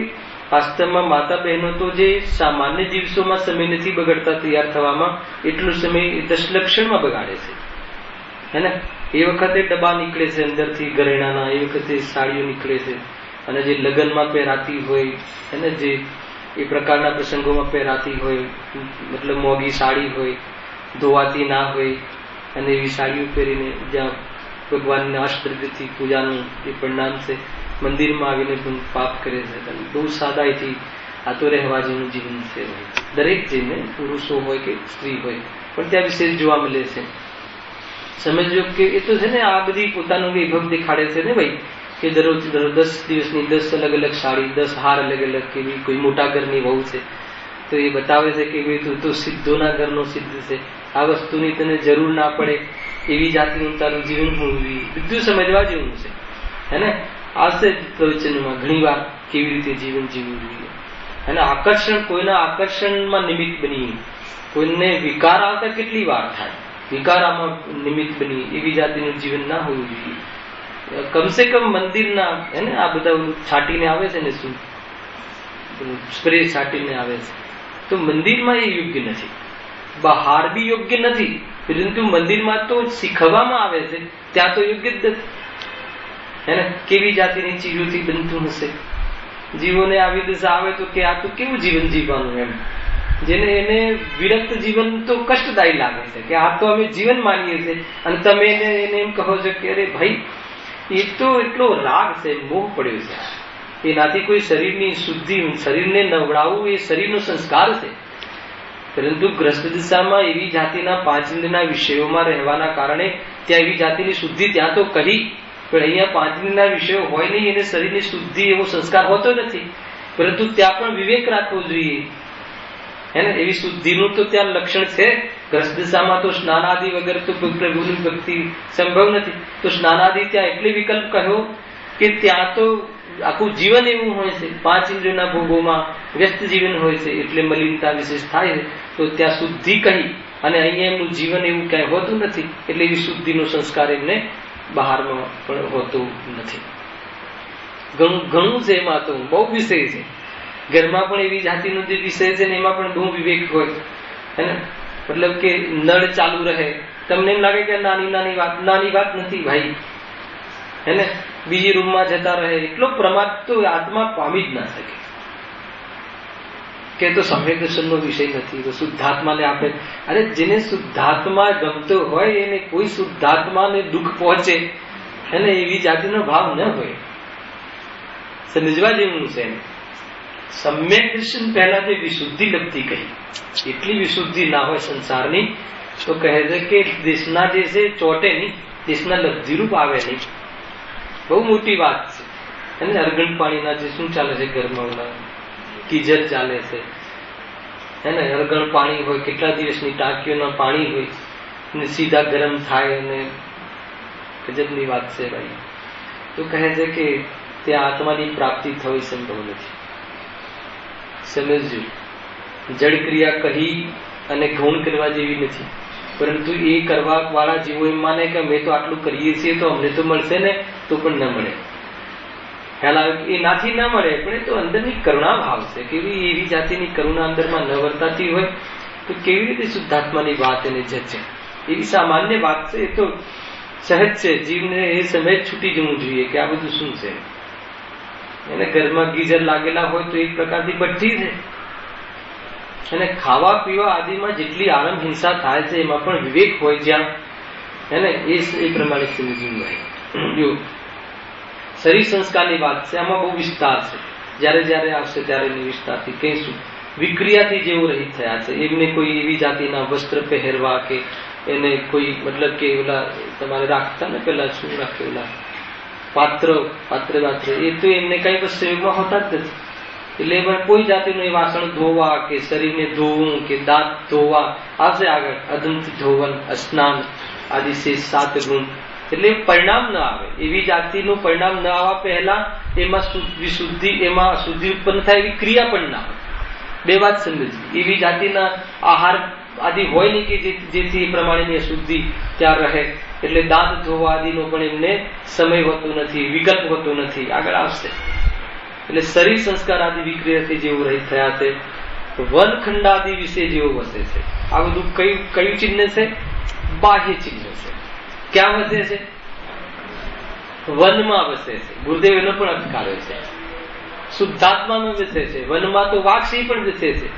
વાસ્તવમાં માતા બહેનો તો જે સામાન્ય દિવસોમાં સમય નથી બગડતા તૈયાર થવામાં, એટલો સમય 10 લક્ષણમાં બગાડે છે. હે ને, એ વખતે ડબ્બા નીકળે છે અંદરથી ઘરેણાના, એ વખતે સાડીઓ નીકળે છે, અને જે લગ્નમાં પહેરાતી હોય એને જે એ પ્રકારના પ્રસંગોમાં પહેરાતી હોય, મતલબ મોંઘી સાડી હોય, ધોવાતી ના હોય, અને એવી સાડીઓ પહેરીને જ્યાં ભગવાનના અષ્ટદ્રવ્યથી પૂજાનું એ પરિણામ છે, મંદિરમાં આવીને પણ પાપ કરે છે. બહુ સાદાઈથી આ તો રહેવા જેવું જીવન છે દરેક જીવને, પુરુષો હોય કે સ્ત્રી હોય, પણ ત્યાં વિશેષ જોવા મળે છે. સમજો કે એ તો છે ને આ બધી પોતાનો વૈભવ દેખાડે છે ને ભાઈ, કે દરરોજ 10 દિવસની 10 અલગ અલગ સાડી, 10 હાર અલગ અલગ, કે કોઈ મોટા ઘરની વહુ છે તો એ બતાવે છે કે ભાઈ તું તો સિદ્ધોના ઘરનો સિદ્ધ છે, આ વસ્તુની તને જરૂર ના પડે, એવી જાતિનું તારું જીવન હોવું જોઈએ. બધું સમજવા જેવું છે. હે ને, આ છે પ્રવચનમાં ઘણી વાર કેવી રીતે જીવન જીવવું જોઈએ. અને આકર્ષણ, કોઈના આકર્ષણમાં નિમિત્ત બની, કોઈને વિકાર આવતા કેટલી વાર થાય, વિકાર આમાં નિમિત્ત બની, એવી જાતિનું જીવન ના હોવું જોઈએ. કમસે કમ મંદિરના હે ને આ બધા છાંટીને આવે છે ને, શું સ્પ્રે છાંટીને આવે છે, તો મંદિરમાં એ યોગ્ય નથી, બહાર બી યોગ્ય નથી, પરંતુ મંદિરમાં તો શીખવવામાં આવે છે ત્યાં તો યોગ્ય જ નથી. હે ને, કેવી જાતિની ચીજોથી બનતું હશે. જીવોને આવી દશા આવે તો કે આ તો કેવું જીવન જીવવાનું, એમ જેને એને વિરક્ત જીવન તો કષ્ટદાયી લાગે છે કે આ તો અમે જીવન માનીએ છીએ, અને તમે એને એમ કહો છો કે અરે ભાઈ એ તો એટલો રાગ છે, મોહ પડ્યો છે, એનાથી કોઈ શરીરની શુદ્ધિ, શરીરને નવડાવવું એ શરીરનો સંસ્કાર છે. પરંતુ ગ્રસ્ત દિશામાં એવી જાતિના 5 ઇન્દ્રિયના વિષયોમાં રહેવાના કારણે ત્યાં એવી જાતિની શુદ્ધિ ત્યાં તો કહી, પણ અહીંયા 5 ઇન્દ્રિયના વિષયો હોય નહીં, એને શરીરની શુદ્ધિ એવો સંસ્કાર હોતો નથી. પરંતુ ત્યાં પણ વિવેક રાખવો જોઈએ. હે ને, એવી શુદ્ધિનું તો ત્યાં લક્ષણ છે. ગ્રસ્ત દિશામાં તો સ્નાનાદિ વગર તો પ્રભુની ભક્તિ સંભવ નથી. તો સ્નાનાદિ ત્યાં એટલે વિકલ્પ કહ્યો કે ત્યાં તો આખું જીવન એવું હોય છે, 5 ઇન્દ્રિયોના ભોગોમાં વ્યસ્ત જીવન હોય છે, એટલે મલિનતા વિશેષ થાય છે. તો ત્યાં શુદ્ધિ કહી, અને અહીંયા એમનું જીવન એવું ક્યાંય હોતું નથી, એટલે એવી શુદ્ધિનો સંસ્કાર એમને બહારમાં પણ હોતો નથી. ઘણું છે એમાં, તો બહુ વિષય છે. ઘરમાં પણ એવી જાતિનો જે વિષય છે ને એમાં પણ બહુ વિવેક હોય. હે ને, મતલબ કે નળ ચાલુ રહે, તમને એમ લાગે કે નાની વાત નથી ભાઈ. હે ને, બીજી રૂમમાં જતા રહે, એટલો પ્રમાદ તો આત્મા પામી જ ના શકે. કે તો સમ્યક દર્શનનો વિષય નથી, તો શુદ્ધાત્માને આપણે, અરે જેને શુદ્ધાત્મા ગમતો હોય એને કોઈ શુદ્ધાત્માને દુઃખ પહોંચે એને એવી જાતિનો ભાવ ન હોય. સમજવા જેવું છે. સમ્યક દર્શન પહેલા જે વિશુદ્ધિ લબ્ધી કહી, એટલી વિશુદ્ધિ ના હોય સંસારની, તો કહે છે કે દેશના જે છે ચોટે નહીં, દેશના લબ્ધિરૂપ આવે નહીં. બહુ મોટી વાત છે. અને અરગણ પાણીના જે શું ચાલે છે ઘરમાં, ગીઝર ચાલે છે, હે ને, અરગણ પાણી હોય, કેટલા દિવસની ટાંકીઓના પાણી હોય, અને સીધા ગરમ થાય, અને ગજબની વાત છે ભાઈ. તો કહે છે કે ત્યાં આત્માની પ્રાપ્તિ થવી સંભવ નથી. સમજજો, જડ ક્રિયા કહી અને ગૌણ કરવા જેવી નથી, પરંતુ એ કરવા વાળા જીવો એમ માને કે અમે તો આટલું કરીએ છીએ તો અમને તો મળશે ને, તો પણ ન મળે. ખ્યાલ આવે, એનાથી ન મળે, પણ એ તો અંદરની કરુણા ભાવ છે કે એવી જાતિની કરુણા અંદરમાં ન વર્તાતી હોય તો કેવી રીતે શુદ્ધાત્માની વાત એને જશે. એવી સામાન્ય વાત છે, એ તો સહજ છે. જીવને એ સમય છૂટી જવું જોઈએ કે આ બધું શું છે. એને ઘરમાં ગીઝર લાગેલા હોય તો એક પ્રકારની ભઠ્ઠી છે, અને ખાવા પીવા આદિમાં જેટલી આરંભ હિંસા થાય છે એમાં પણ વિવેક હોય જ્યાં, એને એ પ્રમાણે સમજવું હોય. જો શરીર સંસ્કારની વાત છે, આમાં બહુ વિસ્તાર છે. જ્યારે જ્યારે આવશે ત્યારે એની વિસ્તારથી કહીશું. વિક્રિયાથી જેવો રહિત થયા છે, એમને કોઈ એવી જાતિના વસ્ત્ર પહેરવા કે એને કોઈ મતલબ કે ઓલા તમારે રાખતા ને પેલા શું રાખે ઓલા પાત્ર એ તો એમને કઈ વસ્તુમાં હોતા જ નથી. એટલે એમાં કોઈ જાતિનું એ વાસણ ધોવા કે શરીરને ધોવું કે દાંત ધોવા આવશે આગળ. અદંત ધોવન, સ્નાન આદિ 7 ગુણ એટલે પરિણામ ન આવે. એવી જાતિનું પરિણામ ન આવવા પહેલા એમાં વિશુદ્ધિ, એમાં અશુદ્ધિ ઉત્પન્ન થાય એવી ક્રિયા પણ ના હોય. બે વાત સમજી. એવી જાતિના આહાર આદિ હોય નહીં કે જેથી એ પ્રમાણેની અશુદ્ધિ ત્યાં રહે. એટલે દાંત ધોવા આદિનો પણ એમને સમય હોતો નથી, વિકલ્પ હોતો નથી. આગળ આવશે. એટલે શરીર સંસ્કાર આદિ વિક્રિયાથી જેવું રહિત થયા છે. વનખંડ આદિ વિશે જેવો વસે છે. આ બધું કયું ચિહ્ન છે? બાહ્ય ચિહ્ન છે. ક્યાં વસે છે? વનમાં વસે છે. ગુરુદેવ એનો પણ અર્થ કાઢે છે. શુદ્ધાત્મામાં વસે છે. વનમાં તો વાક્ષી પણ વસે છે.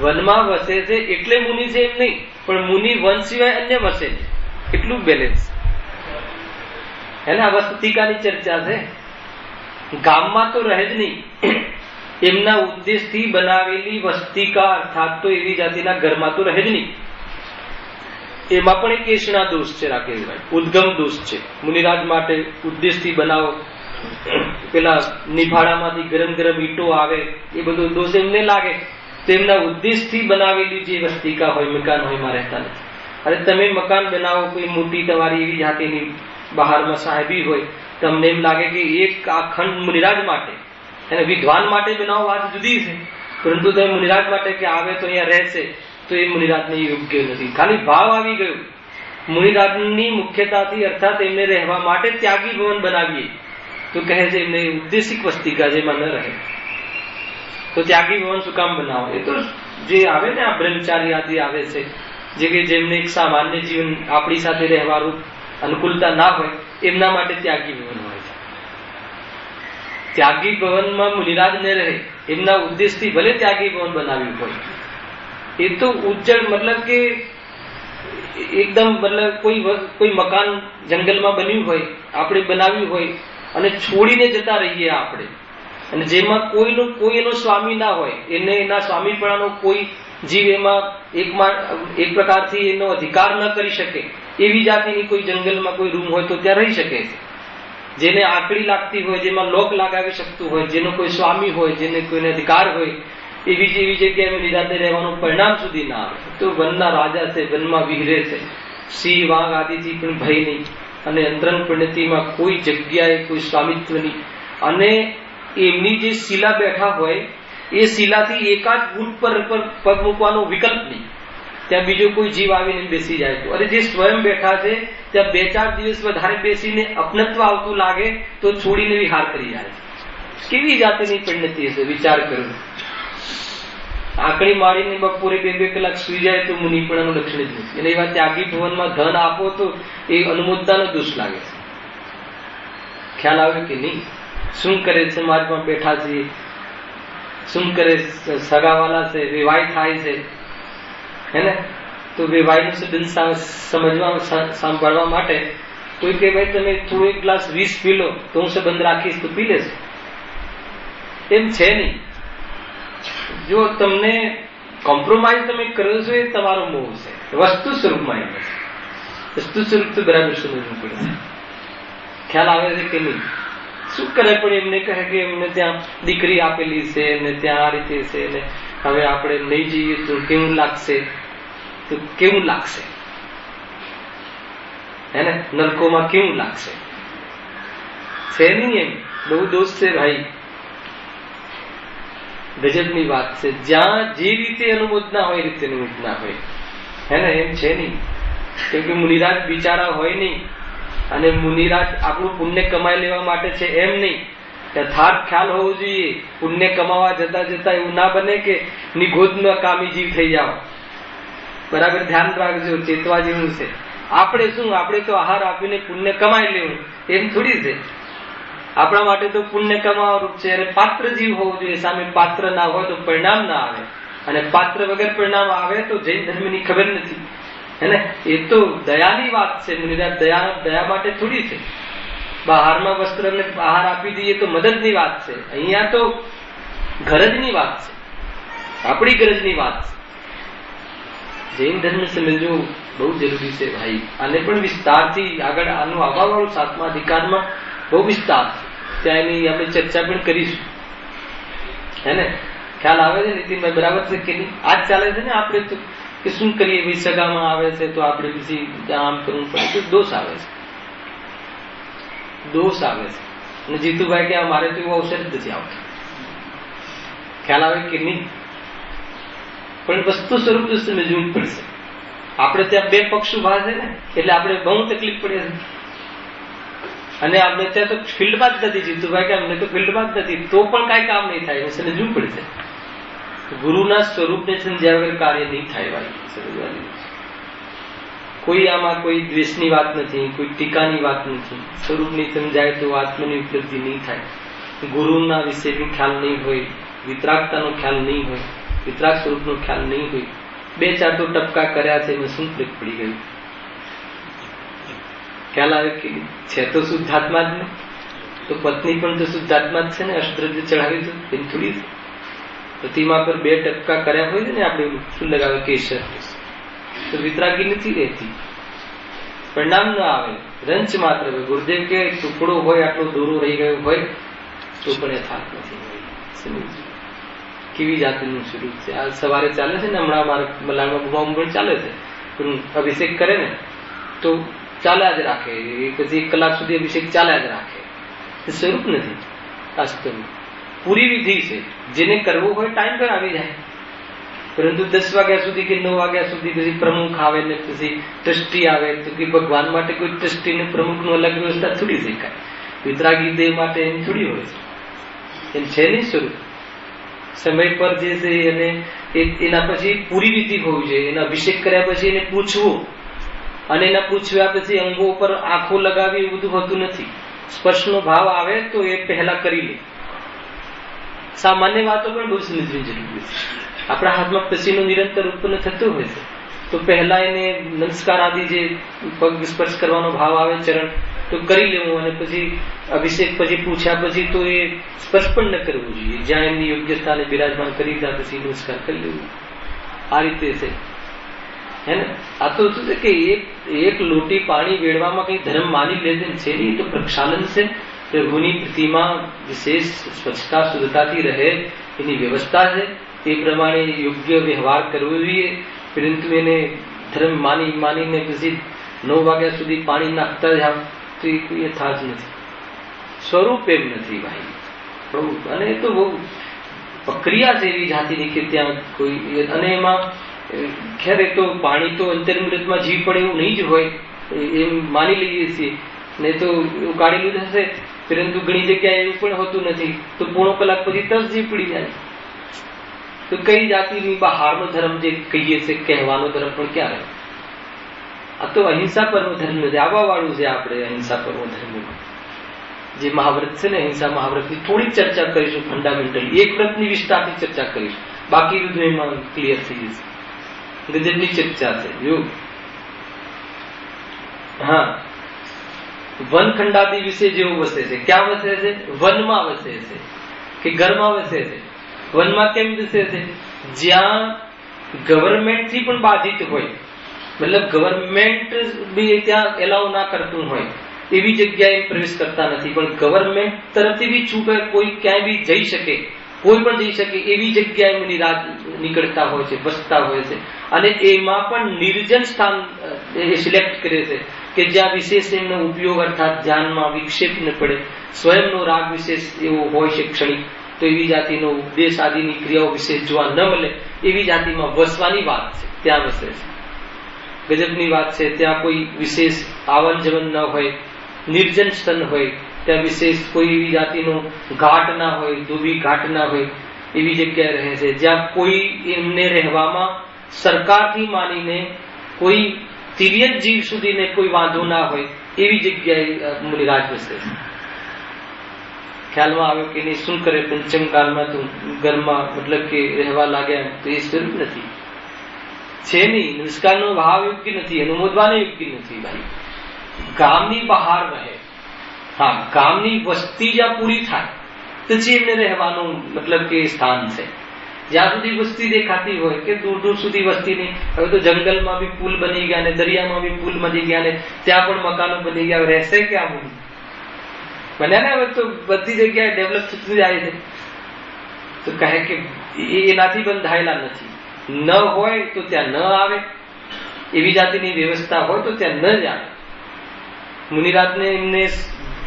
વનમાં વસે છે એટલે મુનિ છે એમ નહીં, પણ મુનિ વન સિવાય અન્ય વસે છે. એટલું બેલેન્સ. એના વસ્તિકાની ચર્ચા છે. ગામમાં તો રહે જ નહીં. એમના ઉદ્દેશથી બનાવેલી વસ્તિકા અર્થાત તો એવી જાતિના ઘરમાં તો રહે જ નહીં. એમાં પણ એક એષણા દોષ છે, રાકેશભાઈ. ઉદ્ગમ દોષ છે. મુનિરાજ માટે ઉદ્દેશથી બનાવો, પેલા નિભાડામાંથી ગરમ ગરમ ઈંટો આવે, એ બધો દોષ એમને લાગે. તો એમના ઉદ્દેશથી બનાવેલી જે વસ્તિકા હોય, મકાન હોય, એમાં રહેતા નથી. અરે તમે મકાન બનાવો, કોઈ મોટી તમારી એવી જાતિની બહારમાં સાહેબી હોય, તમને એમ લાગે કે એક આ ખંડ મુનિરાજ માટે અને વિદ્વાન માટે બનાવો, વાત જુદી છે. પરંતુ તમે મુનિરાજ માટે કે આવે તો અહીંયા રહેશે, તો એ મુનિરાજને યોગ્ય નથી. ખાલી ભાવ આવી ગયો. મુનિરાજની મુખ્યતાથી અર્થાત એમને રહેવા માટે ત્યાગી ભવન બનાવીએ તો કહે છે એમને ઉદ્દેશિક વસ્તિકા જેમાં ન રહે. તો ત્યાગી ભવન શું કામ બનાવો? એ તો જે આવે ને આ બ્રહ્મચારી આદિ આવે છે, જે કે જેમને એક સામાન્ય જીવન આપણી સાથે રહેવાનું અનુકૂળતા ના હોય, એમના માટે ત્યાગી ભવન હોય છે. ત્યાગી ભવનમાં મુનિરાજ ન રહે, એમના ઉદ્દેશથી ભલે ત્યાગી ભવન બનાવ્યું હોય, એ તો ઉજ્જળ મતલબ કે એકદમ મતલબ કોઈ મકાન જંગલમાં બન્યું હોય, આપણે બનાવ્યું હોય અને છોડીને જતા રહીએ આપણે, અને જેમાં કોઈ એનો સ્વામી ના હોય, એને એના સ્વામીપણાનો કોઈ જીવ એમાં એક પ્રકારથી એનો અધિકાર ન કરી શકે, એવી જાતિની કોઈ જંગલમાં કોઈ રૂમ હોય તો ત્યાં રહી શકે છે. જેને આકડી લાગતી હોય, જેમાં લોક લગાવી શકતું હોય, જેનો કોઈ સ્વામી હોય, જેને કોઈને અધિકાર હોય, એવી જગ્યાએ નિરાતે રહેવાનું પરિણામ સુધી ના આવે. તો વનના રાજા છે, વનમાં વિહરે છે, સિંહ વાઘ આદિથી પણ ભય નહીં, અને અંતરંગ પરિણતિમાં કોઈ જગ્યાએ કોઈ સ્વામિત્વની, અને એમની જે શિલા બેઠા હોય એ શિલાથી એકાદ ગુટ પર પગ મૂકવાનો વિકલ્પ નહીં. ત્યાં બીજો કોઈ જીવ આવીને બેસી જાય તો, અરે જે સ્વયં બેઠા છે ત્યાં 2-4 દિવસ વધારે બેસીને અપનત્વ આવતું લાગે તો છોડીને વિહાર કરી જાય. કેવી જાતિની પરિણતિ હશે, વિચાર કરો. આંકડી મારીને બપોરે 2-2 કલાક સુઈ જાય તો મુનિપણાનું લક્ષણ જ નથી. અને એવા ત્યાગી ભવનમાં ધન આપો તો એ અનુમોદતાનો દોષ લાગે છે. ખ્યાલ આવે કે નહીં? શું કરે છે? માર્ગમાં બેઠા છીએ, શું કરે? સગાવાલા છે, વિવાહ થાય છે, હે ને? તો વિવાહનું સંબંધ સમજવા સાંભળવા માટે કોઈ કે ભાઈ તમે થોડો એક ગ્લાસ 20 પી લો તો હું સંબંધ રાખીશ, તો પી લેશે. એમ છે નહીં. જો તમને કોમ્પ્રોમાઇઝ તમે કરો છો એ તમારો મોહ છે. વસ્તુ સ્વરૂપમાં એમ છે. વસ્તુ સ્વરૂપ તો બરાબર સમજવું પડે. ખ્યાલ આવે છે કે નહીં? શું કરે? પણ એમને કહે કે એમને ત્યાં દીકરી આપેલી છે ને ત્યાં આ રીતે છે ને હવે આપણે નહીં જઈએ તો કેવું લાગશે? તો કેવું લાગશે? હે ને? નરકોમાં કેવું લાગશે? છે નહીં એમ? બહુ દોષ છે ભાઈ. ગજબની વાત છે. જ્યાં જે રીતે અનુમોદના હોય એ રીતે અનુમોદના હોય, હે ને? એમ છે નહીં. કેમ કે મુનિરાજ બિચારા હોય નહીં, અને મુનિરાજ આપણું પુણ્ય કમાઈ લેવા માટે છે એમ નહીં. યથાર્થ ખ્યાલ હોવો જોઈએ. પુણ્ય કમાવા જતા જતા એવું ના બને કે નિગોદમાં કામી જીવ થઈ જાઓ. બરાબર ધ્યાન રાખજો, ચેતવા જેવું છે. આપણે શું, આપણે તો આહાર આપીને પુણ્ય કમાઈ લેવું એમ થોડી છે. આપણા માટે તો પુણ્ય કમાવાનું છે. અને પાત્ર જીવ હોવો જોઈએ. સામે પાત્ર ના હોય તો પરિણામ ના આવે, અને પાત્ર વગર પરિણામ આવે તો જૈન ધર્મની ખબર નથી, હે ને? એ તો દયાની વાત છે. મુનિરાજ દયા માટે થોડી છે. બહારમાં વસ્ત્રને આહાર આપી દઈએ તો મદદની વાત છે. અહીંયા તો ગરજની વાત છે, આપણી ગરજની વાત છે. જૈન ધર્મ સમજવું બહુ જરૂરી છે ભાઈ. આને પણ વિસ્તારથી આગળ આનું આવવાવાળું 7મા અધિકારમાં બહુ વિસ્તાર છે. ત્યાં એની આપણે ચર્ચા પણ કરીશું, હે ને? ખ્યાલ આવે છે નીતિનભાઈ? બરાબર છે કે નહીં? આજ ચાલે છે ને આપણે તો કે શું કરીએ ભાઈ, સગામાં આવે છે તો આપણે બીજી આમ કરવું પડે તો દોષ આવે છે. દોષ આવે છે. અને જીતુભાઈ કે મારે તો એવો અવસર જ નથી આવતો. ખ્યાલ આવે કે નહીં? પણ વસ્તુ સ્વરૂપ સમજવું પડશે. આપણે ત્યાં બે પક્ષ ઉભા છે ને, એટલે આપણે બહુ તકલીફ પડે છે. અને આપણે ત્યાં તો ફિલ્ડમાં જ નથી. જીતુભાઈ કે અમને તો ફિલ્ડમાં જ નથી, તો પણ કાંઈ કામ નહીં થાય. સમજવું પડશે. ગુરુના સ્વરૂપને સમજ્યા વગર કાર્ય નહીં થાય. ભાઈ સમજવાની કોઈ આમાં કોઈ દ્વેષની વાત નથી, કોઈ ટીકાની વાત નથી. સ્વરૂપની સમજાય તો આત્મની ઉપલબ્ધિ નહીં થાય. ગુરુના વિશેનો ખ્યાલ નહીં હોય, વિતરાગતાનો ખ્યાલ નહીં હોય, વિતરાગ સ્વરૂપનો ખ્યાલ નહીં હોય. બે ચાર તો ટપકા કર્યા છે, એમાં શું ફરક પડી ગયું? ખ્યાલ આવે કે છે તો શુદ્ધાત્મા જ ને. તો પત્ની પણ તો શુદ્ધાત્મા જ છે ને. અષ્ટદ્રવ્ય ચઢાવી દો એમ થોડી પ્રતિમા પર બે ટપકા કર્યા હોય ને, આપણે શું લગાવે કેસર, તો વિતરાગી નથી રહેતી. પરિણામ ન આવે, રંચ માત્ર હોય. ગુરુદેવ કે ટુકડો હોય, આટલો દોરો રહી ગયો હોય તો પણ યથાર્થ નથી. કેવી જાતિનું સ્વરૂપ છે. આ સવારે ચાલે છે ને, હમણાં મારા મલાણમાં બુબામ પણ ચાલે છે. અભિષેક કરે ને તો ચાલ્યા જ રાખે, પછી 1 કલાક સુધી અભિષેક ચાલ્યા જ રાખે. સ્વરૂપ નથી. વાસ્તવમાં પૂરી વિધિ છે. જેને કરવું હોય ટાઈમ પર આવી જાય. પરંતુ 10 વાગ્યા સુધી કે 9 વાગ્યા સુધી પછી પ્રમુખ આવે ને પછી ટ્રસ્ટી આવે, તો કે ભગવાન માટે કોઈ ટ્રસ્ટી ને પ્રમુખ નું અલગ વ્યવસ્થા થોડી શીખાય. વિતરાગી દેહ માટે એમ થોડી હોય છે. એમ છે નહીં સ્વરૂપ. સમય પર જે છે એને એના પછી પૂરી વિધિ હોવી જોઈએ. એના અભિષેક કર્યા પછી એને પૂછવું, અને એના પૂછવ્યા પછી અંગો ઉપર આંખો લગાવી એવું બધું હોતું નથી. સ્પર્શનો ભાવ આવે તો એ પહેલા કરી લે. સામાન્ય વાતો પણ બહુ સમજવી જરૂરી છે. આપણા હાથમાં પસીનો નિરંતર ઉત્પન્ન થતો હોય છે, તો પહેલા એને નમસ્કાર આદિ જે પગ સ્પર્શ કરવાનો ભાવ આવે, ચરણ, તો કરી લેવું. અને પછી અભિષેક પછી પૂછ્યા પછી તો એ સ્પર્શ પણ ન કરવું જોઈએ. જ્યાં એમની યોગ્ય સ્થાને બિરાજમાન કરી દીધા પછી નમસ્કાર કરી લેવું. આ રીતે છે હે ને. આ તો શું છે કે એક લોટી પાણી વેડવામાં કઈ ધર્મ માની લે છે નહીં. તો પ્રક્ષાલન છે. પ્રભુની પ્રતિમા વિશેષ સ્વચ્છતા શુદ્ધતાથી રહે એની વ્યવસ્થા છે. એ પ્રમાણે યોગ્ય વ્યવહાર કરવો જોઈએ. પરંતુ એને ધર્મ માનીને પછી 9 વાગ્યા સુધી પાણી નાખતા જાવ તો એ કોઈ યથાર્થ નથી. સ્વરૂપ એમ નથી ભાઈ. અને એ તો બહુ પ્રક્રિયા છે એવી જાતિની કે ત્યાં કોઈ. અને એમાં ખેર એ તો પાણી તો અંતર્મૃતમાં જીવ પડે એવું નહીં જ હોય એમ માની લઈએ છીએ. ને તો કાઢેલું જ હશે. પરંતુ ઘણી જગ્યાએ એવું પણ હોતું નથી. તો પોણો કલાક પછી તરત જીવ પડી જાય. તો કઈ જાતિની બહારનો ધર્મ જે કહીએ છે, કહેવાનો ધર્મ પણ ક્યારે? આ તો અહિંસા પરનો ધર્મ નથી. આવવા વાળું છે આપણે અહિંસા પરનો ધર્મ. જે મહાવ્રત છે ને, અહિંસા મહાવ્રતની થોડીક ચર્ચા કરીશું ફંડામેન્ટલી. એક વ્રતની વિસ્તારથી ચર્ચા કરીશું. બાકી બધું એમાં ક્લિયર થઈ જશે. ગજબની ચર્ચા છે. જો હા, વનખંડાદી વિશે જેવું વસે છે. ક્યાં વસે છે? વનમાં વસે છે કે ઘરમાં વસે છે? વનમાં કેમ વસે છે? જ્યાં ગવર્મેન્ટ થી પણ બાધિત હોય, મતલબ ગવર્મેન્ટ બી ત્યાં એલાઉ ના કરતું હોય એવી જગ્યાએ પ્રવેશ કરતા નથી. પણ ગવર્મેન્ટ તરફથી બી છૂટ કોઈ ક્યાંય બી જઈ શકે, કોઈ પણ જઈ શકે એવી જગ્યાએ મુનિરાજ નીકળતા હોય છે, વસતા હોય છે. અને એમાં પણ નિર્જન સ્થાન એ સિલેક્ટ કરે છે કે જ્યાં વિશેષ એમનો ઉપયોગ અર્થાત ધ્યાનમાં વિક્ષેપ ન પડે, સ્વયંનો રાગ વિશેષ એવો હોય છે ક્ષણિક. તો એવી જાતિનો ઉપદેશ આદિની ક્રિયાઓ વિશેષ જોવા ન મળે એવી જાતિમાં વસવાની વાત છે. ત્યાં વસે છે. ગજબની વાત છે. ત્યાં કોઈ વિશેષ આવન જવન ન હોય, નિર્જન સ્તન હોય. ત્યાં વિશેષ કોઈ એવી જાતિનો ઘાટ ના હોય, ધોબી ઘાટ ના હોય એવી જગ્યાએ રહે છે. જ્યાં કોઈ એમને રહેવામાં સરકારથી માનીને કોઈ તિર્યક જીવ સુધીને કોઈ વાંધો ના હોય એવી જગ્યાએ મુનિરાજ વસે છે. ખ્યાલમાં આવ્યો કે નહીં? શું કરે પંચમ કાળમાં તો ઘરમાં મતલબ કે રહેવા લાગ્યા. તો એ સ્વરૂપ નથી, છે નહીં. નમસ્કારનો ભાવ યોગ્ય નથી, અનુમોદવાનો યોગ્ય નથી ભાઈ. ગામની બહાર રહે. હા, ગામની વસ્તી જ્યાં પૂરી થાય પછી એમને રહેવાનું મતલબ કે સ્થાન છે. જ્યાં સુધી વસ્તી દેખાતી હોય કે દૂર દૂર સુધી વસ્તી નહીં. હવે તો જંગલમાં બી પુલ બની ગયા ને, દરિયામાં બી પુલ બની ગયા ને, ત્યાં પણ મકાનો બની ગયા. રહેશે ક્યાં બધું? બન્યા ને. હવે તો બધી જગ્યાએ ડેવલપ થતું જાય છે. તો કહે કે એનાથી બંધાયેલા નથી. ન હોય તો ત્યાં ન આવે. એવી જાતિની વ્યવસ્થા હોય તો ત્યાં ન જ આવે. મુનિરાજને એમને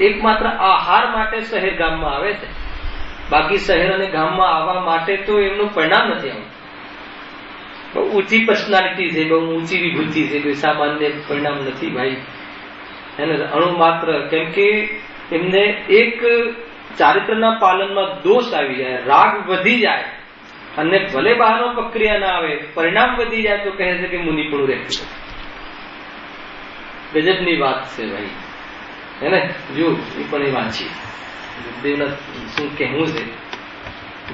એકમાત્ર આહાર માટે શહેર ગામમાં આવે છે, બાકી શહેર અને ગામમાં આવવા માટે તો એમનું પરિણામ નથી આવતું. બહુ ઊંચી પર્સનાલિટી છે, બહુ ઊંચી વિભૂતિ છે, કોઈ સામાન્ય પરિણામ નથી ભાઈ. એને અણુ માત્ર, કેમ કે એમને એક ચારિત્રના પાલનમાં દોષ આવી જાય, રાગ વધી જાય, અને ભલે બહારનો પ્રક્રિયા ના આવે, પરિણામ વધી જાય તો કહે છે કે મુનિપણું રહેતું. ગજબની વાત છે ભાઈ, હે ને? જો એ પણ એ વાંચી દેવના શું કહેવું છે,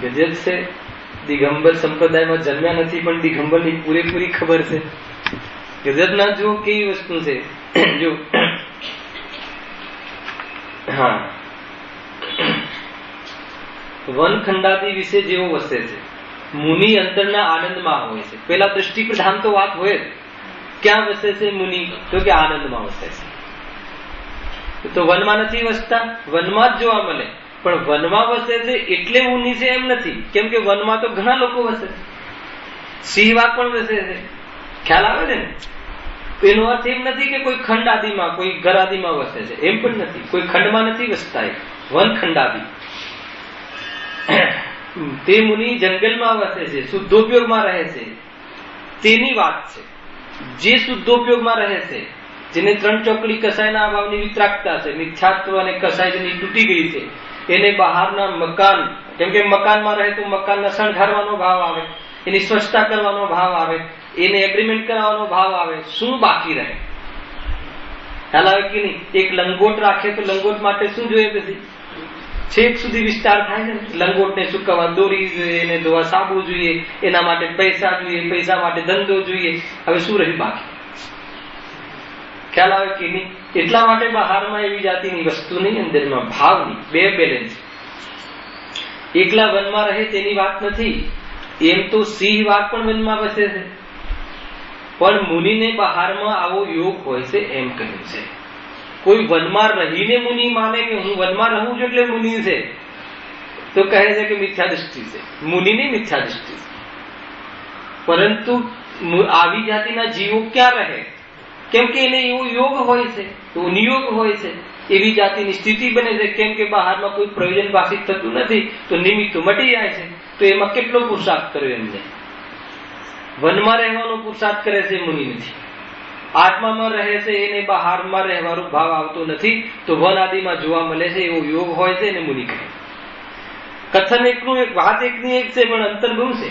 ગજબ છે. દિગંબર સંપ્રદાયમાં જન્મ્યા નથી પણ દિગંબરની પૂરેપૂરી ખબર છે. ગજબ ના જો કેવી વસ્તુ છે. જો હા, વનખંડાદી વિશે જેવો વસે છે, મુનિ અંતરના આનંદમાં હોય છે. પેલા દ્રષ્ટિ પ્રધાન તો વાત હોય, ક્યાં વસે છે મુનિ? તો કે આનંદમાં વસે છે. તો વનમાં નથી વસતા, વનમાં જ જોવા મળે. પણ વનમાં વસે છે એટલે મુનિ છે એમ નથી, કેમ કે વનમાં તો ઘણા લોકો વસે છે. સિંહવાગ પણ વસે છે, ખ્યાલ આવે છે ને? એનો અર્થ એમ નથી કે કોઈ ખંડ આદિમાં, કોઈ ઘર આદિમાં વસે છે, એમ પણ નથી. કોઈ ખંડમાં નથી વસતા, વનખંડ આદિ. તે મુનિ જંગલમાં વસે છે, શુદ્ધોપયોગમાં રહે છે, તેની વાત છે. જે શુદ્ધોપયોગમાં રહે છે, જેને ત્રણ ચોકડી કસાયના અભાવની વિતરાગતા છે, મિથ્યાત્વ અને કસાય જેની તૂટી ગઈ છે, એને બહારના મકાન, કેમ કે મકાનમાં રહે તો મકાનના શણગારવાનો ભાવ આવે, એની સ્વચ્છતા કરવાનો ભાવ આવે, એને એગ્રીમેન્ટ કરાવવાનો ભાવ આવે. શું બાકી રહે? ખ્યાલ આવે કે નહીં? એક લંગોટ રાખે તો લંગોટ માટે શું જોઈએ? પછી છેક સુધી વિસ્તાર થાય ને. લંગોટને સુકવવા દોરી જોઈએ, એને ધોવા સાબુ જોઈએ, એના માટે પૈસા જોઈએ, પૈસા માટે ધંધો જોઈએ. હવે શું રહ્યું બાકી? ખ્યાલ આવે કે નહીં? એટલા માટે બહારમાં એવી જાતિની વસ્તુ નહીં, અંદરમાં ભાવની બે બેલેન્સ. એકલા વનમાં રહે તેની વાત નથી. એમ તો સિંહ વાઘ પણ વનમાં વસે છે, પણ મુનિને બહારમાં આવો યોગ હોય છે એમ કહ્યું છે. કોઈ વનમાં રહીને મુનિ માને કે હું વનમાં રહું છું એટલે મુનિ છે, તો કહે છે કે મિથ્યા દૃષ્ટિ છે. મુનિની મિથ્યા દૃષ્ટિ છે. પરંતુ આવી જાતિના જીવો ક્યાં રહે? કેમ કે એને એવો યોગ હોય છે, એવો નિયોગ હોય છે, એવી જાતિની સ્થિતિ બને છે. કેમ કે બહારમાં કોઈ પ્રયોજન ભાષિત થતું નથી, તો નિમિત્તો મટી જાય છે. તો એમાં કેટલો પુરુષાર્થ કર્યો એમને? વનમાં રહેવાનો પુરુષાર્થ કરે છે, મુનિ નથી. આત્મામાં રહે છે, એને બહારમાં રહેવાનો ભાવ આવતો નથી, તો વન આદિમાં જોવા મળે છે. એવો યોગ હોય છે એને મુનિ કહે. કથન એકનું એક, વાત એકની એક છે, પણ અંતર બહુ છે.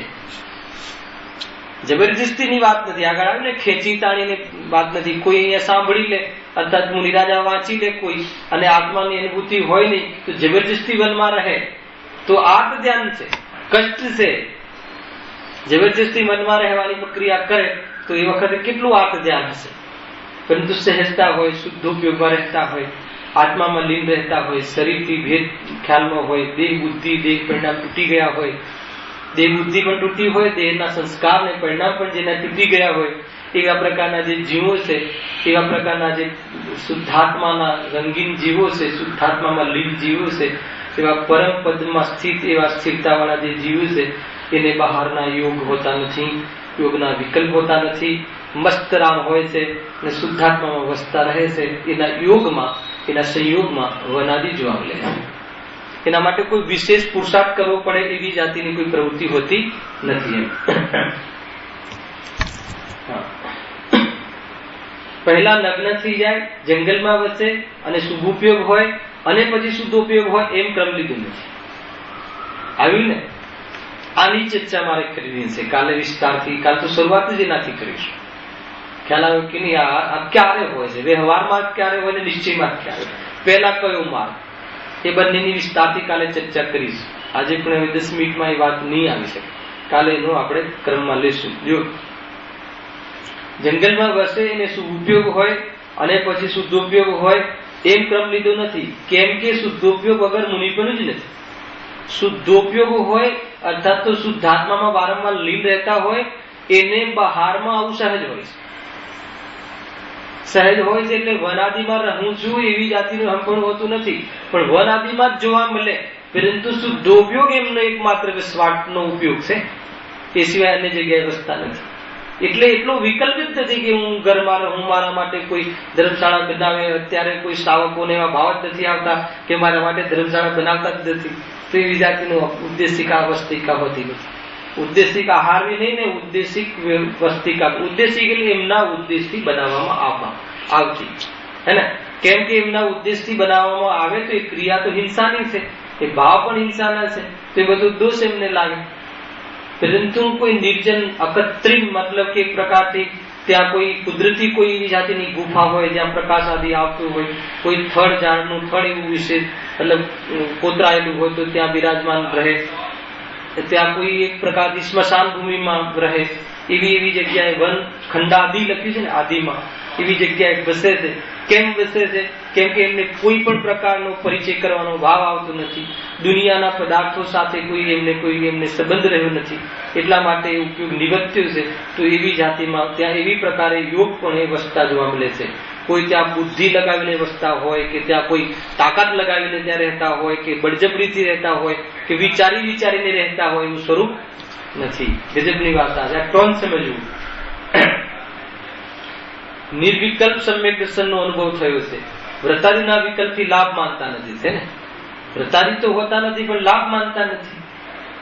જબરજસ્તીની વાત નથી. આગળ આવે ને, ખેંચી તાણીની વાત નથી. કોઈ અહીંયા સાંભળી લે, અર્થાત મુનિરાજા વાંચી લે કોઈ, અને આત્માની અનુભૂતિ હોય નહીં, તો જબરજસ્તી વનમાં રહે તો આત્મ ધ્યાન છે, કષ્ટ છે. જબરજસ્તી મનમાં રહેવાની પ્રક્રિયા કરે તો એ વખતે કેટલું આત્મ ધ્યાન હશે. પરંતુ સહેજતા હોય, શુદ્ધ ઉપયોગમાં રહેતા હોય, આત્મામાં લીન રહેતા હોય, શરીરથી ભેદ ખ્યાલમાં હોય, દેહ બુદ્ધિ દેહ પરિણામ તૂટી ગયા હોય, દેહ બુદ્ધિ પણ તૂટી હોય, દેહના સંસ્કાર ને પરિણામ પણ જેના તૂટી ગયા હોય, એવા પ્રકારના જે જીવો છે, એવા પ્રકારના જે શુદ્ધાત્માના રંગીન જીવો છે, શુદ્ધાત્મામાં લીન જીવો છે, એવા પરમ પદમાં સ્થિત, એવા સ્થિરતાવાળા જે જીવો છે, એને બહારના યોગ હોતા નથી, યોગના વિકલ્પ હોતા નથી. મસ્તરામ હોય છે અને શુદ્ધાત્મામાં વસતા રહે છે. એના યોગમાં, એના સંયોગમાં વનાદિ જોવા મળે છે. એના માટે કોઈ વિશેષ પુરુષાર્થ કરવો પડે એવી જાતિની કોઈ પ્રવૃત્તિ હોતી નથી. પહેલા લગ્ન થઈ જાય, જંગલમાં વસે અને શુભ ઉપયોગ હોય, અને પછી શુદ્ધ ઉપયોગ હોય, એમ ક્રમ લીધું નથી. આવ્યું ને? આની ચર્ચા મારે કરવી છે કાલે વિસ્તારથી. કાલ તો શરૂઆત જ એનાથી કરીશું. ખ્યાલ આવ્યો કે નહીં? આ ક્યારે હોય છે? વ્યવહારમાં ક્યારે હોય ને નિશ્ચયમાં ક્યારે? પહેલા કયો માર્ગ? એ બંનેની વિસ્તારથી કાલે ચર્ચા કરીશું. આજે પણ હવે 10 મિનિટમાં એ વાત નહીં આવી શકે. કાલે એનો આપણે ક્રમમાં લેશું. જો જંગલમાં વસે એને શુભ ઉપયોગ હોય અને પછી શુદ્ધોપયોગ હોય, એમ ક્રમ લીધો નથી. કેમ કે શુદ્ધોપયોગ વગર મુનિ પણ જ નથી. શુદ્ધોપયોગ હોય અર્થાત તો શુદ્ધાત્મામાં વારંવાર લીન રહેતા હોય, એને બહારમાં આવું સહજ હોય છે. સહજ હોય છે એટલે વનાદિમાં રહું છું એવી જાતિનું હંપણ હોતું નથી, પણ વનાદિમાં જ જોવા મળે. પરંતુ શુદ્ધોપયોગ એમનો એકમાત્ર સ્વાર્થનો ઉપયોગ છે, એ સિવાય અન્ય જગ્યાએ વસતા નથી. એટલે એટલો વિકલ્પ જ નથી કે હું ઘરમાં રહું, મારા માટે કોઈ ધર્મશાળા બનાવે. અત્યારે કોઈ શ્રાવકોને એવા ભાવ જ નથી આવતા કે મારા માટે ધર્મશાળા બનાવતા જ નથી. તો એવી જાતિનું ઉદ્દેશિકા વસ્તિકા હોતી નથી. ઉદ્દેશિકા હારવી નહીં ને ઉદ્દેશિક વસ્તિકા. ઉદ્દેશિક એટલે એમના ઉદ્દેશથી બનાવવામાં આવતી હે ને. કેમ કે એમના ઉદ્દેશથી બનાવવામાં આવે તો એ ક્રિયા તો હિંસાની છે, એ ભાવ પણ હિંસાના છે, તો એ બધું દોષ એમને લાગે. પરંતુ કોઈ નિર્જન અકત્રિમ મતલબ કે એક પ્રકારથી ત્યાં કોઈ કુદરતી કોઈ એવી જાતિની ગુફા હોય જ્યાં પ્રકાશ આદિ આવતું હોય, કોઈ થડ ઝાડનું થડ એવું વિશે મતલબ કોતરાયેલું હોય તો ત્યાં બિરાજમાન રહે, ત્યાં કોઈ એક પ્રકારની સ્મશાન ભૂમિમાં રહે, એવી જગ્યાએ વન ખંડાદિ લખ્યું છે ને આદિમાં, એવી જગ્યાએ વસે છે. કેમ વસે છે? કેમ કે એમને કોઈ પણ પ્રકારનો પરિચય કરવાનો ભાવ આવતો નથી, દુનિયાના પદાર્થો સાથે કોઈ એમને સંબંધ રહ્યો નથી, એટલા માટે એ ઉપયોગ નિવત્યો છે. તો એવી જાતિમાં ત્યાં એવી પ્રકારે યોગ પણ એ વસતા જોવા મળે છે. કોઈ ત્યાં બુદ્ધિ લગાવીને વસતા હોય, કે ત્યાં કોઈ તાકાત લગાવીને ત્યાં રહેતા હોય, કે બળજબરીથી રહેતા હોય, કે વિચારીને રહેતા હોય, એવું સ્વરૂપ નથી. ગજબની વાત આ ટોન સમજવું. નિર્વિકલ્પ સમ્યક દર્શનનો અનુભવ થયો છે. વ્રતાદિના વિકલ્પથી લાભ માનતા નથી છે ને. વ્રતાદિ તો હોતા નથી પણ લાભ માનતા નથી.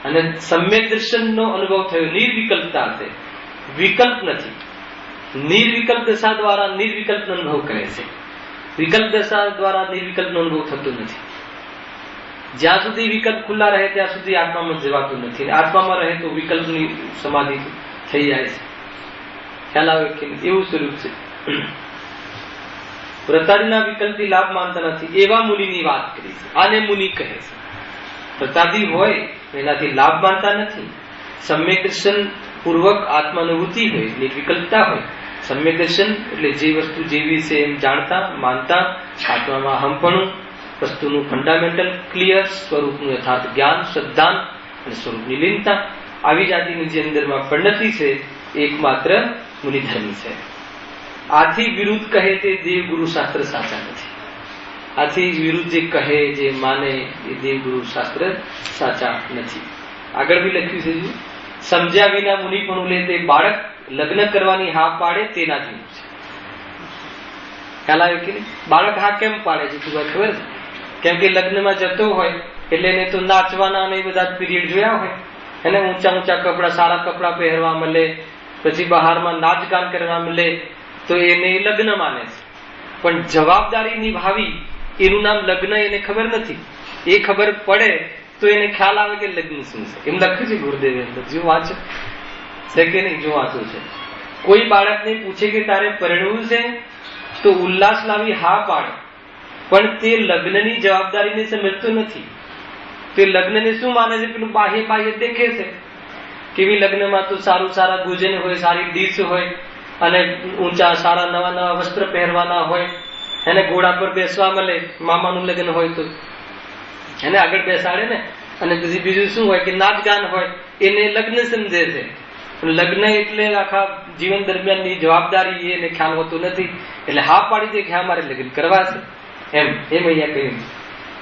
અને સમ્યક દર્શનનો અનુભવ થયો, નિર્વિકલ્પતા છે, વિકલ્પ નથી. નિર્વિકલ્પ દશા દ્વારા નિર્વિકલ્પનો અનુભવ કરે છે. વિકલ્પ દશા દ્વારા નિર્વિકલ્પનો અનુભવ થતો નથી. જ્યાં સુધી વિકલ્પ ખુલ્લા રહે ત્યાં સુધી આત્મામાં જવાતું નથી. આત્મામાં રહે તો વિકલ્પની સમાધિ થઈ જાય છે. ખ્યાલ આવે કે એવું સ્વરૂપ છે. વ્રતાદિના વિકલ્પથી લાભ માનતા નથી એવા મુનિની વાત કરી છે. આને મુનિ કહે છે. વ્રતાદિ હોય એનાથી લાભ માનતા નથી. સમ્યક દર્શન પૂર્વક આત્માનુભૂતિ હોય, નિર્વિકલ્પતા હોય. સમ્યક દર્શન એટલે જે વસ્તુ જેવી છે એમ જાણતા માનતા, આત્મામાં હમપણું, વસ્તુનું ફંડામેન્ટલ ક્લિયર, સ્વરૂપનું યથાર્થ જ્ઞાન, શ્રદ્ધાન અને સ્વરૂપની લીનતા. આવી જાતિની જે અંદરમાં પરિણતિ છે એકમાત્ર મુનિધર્મી છે. આથી વિરુદ્ધ કહે તે દેવગુરુ શાસ્ત્ર સાચા નથી. આથી વિરુદ્ધ જે કહે જે માને એ દેવગુરુ શાસ્ત્ર સાચા નથી. આગળ બી લખ્યું છે, સમજ્યા વિના મુનિ પણ લે તે બાળક લગ્ન કરવાની હા પાડે તેના જેવું છે. ખ્યાલ આવે કે નહીં? બાળક હા કેમ પાડે છે તું ખબર છે? કેમ કે લગ્નમાં જતો હોય એટલે એને તો નાચવાના અને બધા પીરિયડ જોયા હોય, એને ઊંચા કપડા, સારા કપડા પહેરવા મળે, પછી બહારમાં નાચ ગાન કરવા મળે, તો એને લગ્ન માને છે. પણ જવાબદારી નિભાવી એનું નામ લગ્ન એને ખબર નથી. એ ખબર પડે તો એને ખ્યાલ આવે કે લગ્ન શું છે. એમ લખ્યું છે ગુરુદેવે અંદર, જો વાંચો છે કે નહીં, જો વાંચું છે. કોઈ બાળકને પૂછે કે તારે પરણવું છે તો ઉલ્લાસ લાવી હા પાડે, પણ તે લગ્નની જવાબદારીને સમજતો નથી. તે લગ્નને શું માને છે? પેલું બાહ્ય દેખે છે. કેવી લગ્નમાં તો સારા ભોજન હોય, સારી ડીશ હોય, અને ઊંચા સારા નવા વસ્ત્ર પહેરવાના હોય, એને ઘોડા પર બેસવા મળે, મામાનું લગ્ન હોય તો એને આગળ બેસાડે ને. અને પછી બીજું શું હોય કે નાચ ગાન હોય, એને લગ્ન સમજે છે. લગ્ન એટલે આખા જીવન દરમિયાનની જવાબદારી એને ખ્યાલ હોતો નથી. એટલે હા પાડી દે કે હા મારે લગ્ન કરવા છે એમ અહીંયા કહ્યું.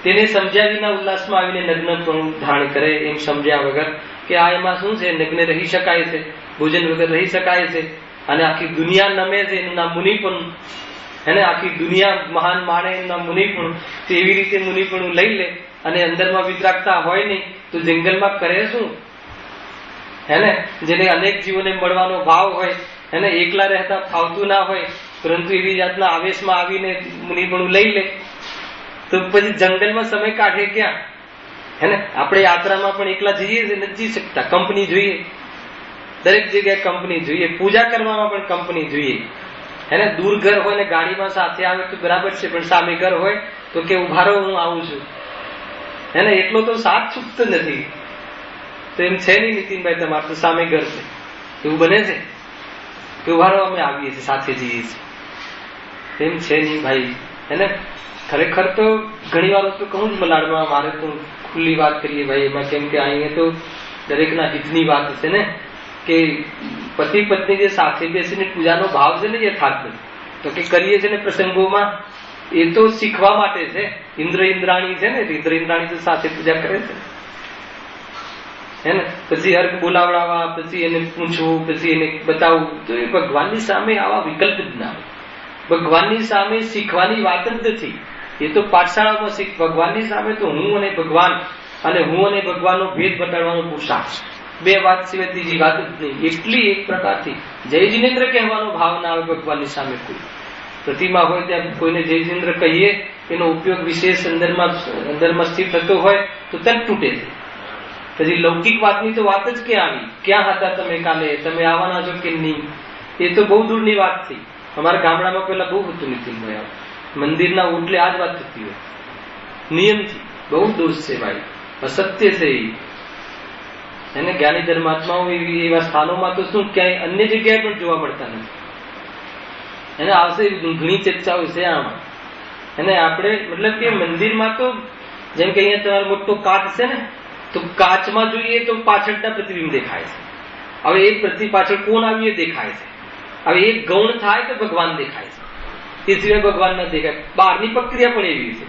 તેને સમજ્યા વિના ઉલ્લાસમાં આવીને લગ્ન પણ ધારણ કરે, એમ સમજ્યા વગર કે આ એમાં શું છે, લગ્ન રહી શકાય છે, ભોજન વગર રહી શકાય છે, અને આખી દુનિયા નમે છે, એનું નામ મુનિ પણ, એને આખી દુનિયા મહાન માણે એનું નામ મુનિ પણ. તો એવી રીતે મુનિ પણ લઈ લે અને અંદરમાં વિતરાગતા હોય નહીં તો જંગલમાં કરે શું? હેને જેને અનેક જીવોને મળવાનો ભાવ હોય, એને એકલા રહેતા ફાવતું ના હોય, પરંતુ એવી જાતના આવેશમાં આવીને મુનિ પણ લઈ લે તો પછી જંગલમાં સમય કાઢે ક્યાં? હેને આપણે યાત્રામાં પણ એકલા જઈએ છીએ, નથી જઈ શકતા, કંપની જોઈએ. દરેક જગ્યાએ કંપની જોઈએ. પૂજા કરવામાં પણ કંપની જોઈએ. હેને દૂર ઘર હોય ને ગાડીમાં સાથે આવે તો બરાબર છે, પણ સામે ઘર હોય તો કે ઉભા રહો હું આવું છું. હેને એટલો તો સાથ છૂટતો નથી. તો એમ છે નહીં નીતિનભાઈ, તમારે તો સામે ઘર છે, એવું બને છે કે ઉભા રહો અમે આવીએ છીએ, સાથે જઈએ છીએ? એમ છે નહીં ભાઈ. હેને ખરેખર તો ઘણી વાર તો કહું જ મલાડમાં, મારે તો ખુલ્લી વાત કરીએ ભાઈ એમાં. કેમ કે અહીંયા તો દરેકના હિતની વાત છે ને, કે પતિ પત્ની જે સાથે બેસીને પૂજાનો ભાવ છે ને યથાર્થ તો કે કરીએ છીએ ને પ્રસંગોમાં, એ તો શીખવા માટે છે. ઇન્દ્રાણી છે ને, ઇન્દ્રાણી તો સાથે પૂજા કરે છે. હે ને, પછી હર્ક બોલાવડાવવા, પછી એને પૂછવું, પછી એને બતાવવું, તો એ ભગવાનની સામે આવા વિકલ્પ જ ના હોય. ભગવાનની સામે શીખવાની વાત જ નથી. એ તો પાઠશાળામાં શીખ. ભગવાનની સામે તો હું અને ભગવાન અને હું અને ભગવાનનો ભેદ બતાડવાનો પુરુષાર્થ, બે વાત સિવાય ત્રીજી વાત જ નહીં. એટલી એક પ્રકારથી જય જિનેન્દ્ર કહેવાનો ભાવ ના આવે ભગવાનની સામે. કોઈ પ્રતિમા હોય ત્યાં કોઈને જય જિનેન્દ્ર કહીએ, એનો ઉપયોગ વિશેષ અંદરમાં સ્થિર થતો હોય તો તરત તૂટે છે. પછી લૌકિક વાતની તો વાત જ ક્યાં આવી? ક્યાં હતા તમે કાલે? તમે આવવાના છો કે નહીં? એ તો બહુ દૂરની વાત થઈ. અમારા ગામડામાં પેલા બહુ હતું નીતિનભાઈ, મંદિરના ઓટલે આ જ વાત થતી હોય નિયમથી. બહુ દોષ છે ભાઈ, અસત્ય છે એને. જ્ઞાની ધર્માત્માઓ એવા સ્થાનોમાં તો શું ક્યાંય અન્ય જગ્યાએ પણ જોવા મળતા નથી. એને આવશે ઘણી ચર્ચાઓ છે આમાં. અને આપણે મતલબ કે મંદિરમાં તો જેમ કે અહીંયા તમારો મોટો કાચ છે ને, તો કાચમાં જોઈએ તો પાછળના પ્રતિબિંબ દેખાય છે. હવે એ પાછળ કોણ આવ્યું એ દેખાય છે. હવે એક ગૌણ થાય તો ભગવાન દેખાય છે, તે સિવાય ભગવાન ન દેખાય. બહારની પ્રક્રિયા પણ એવી છે.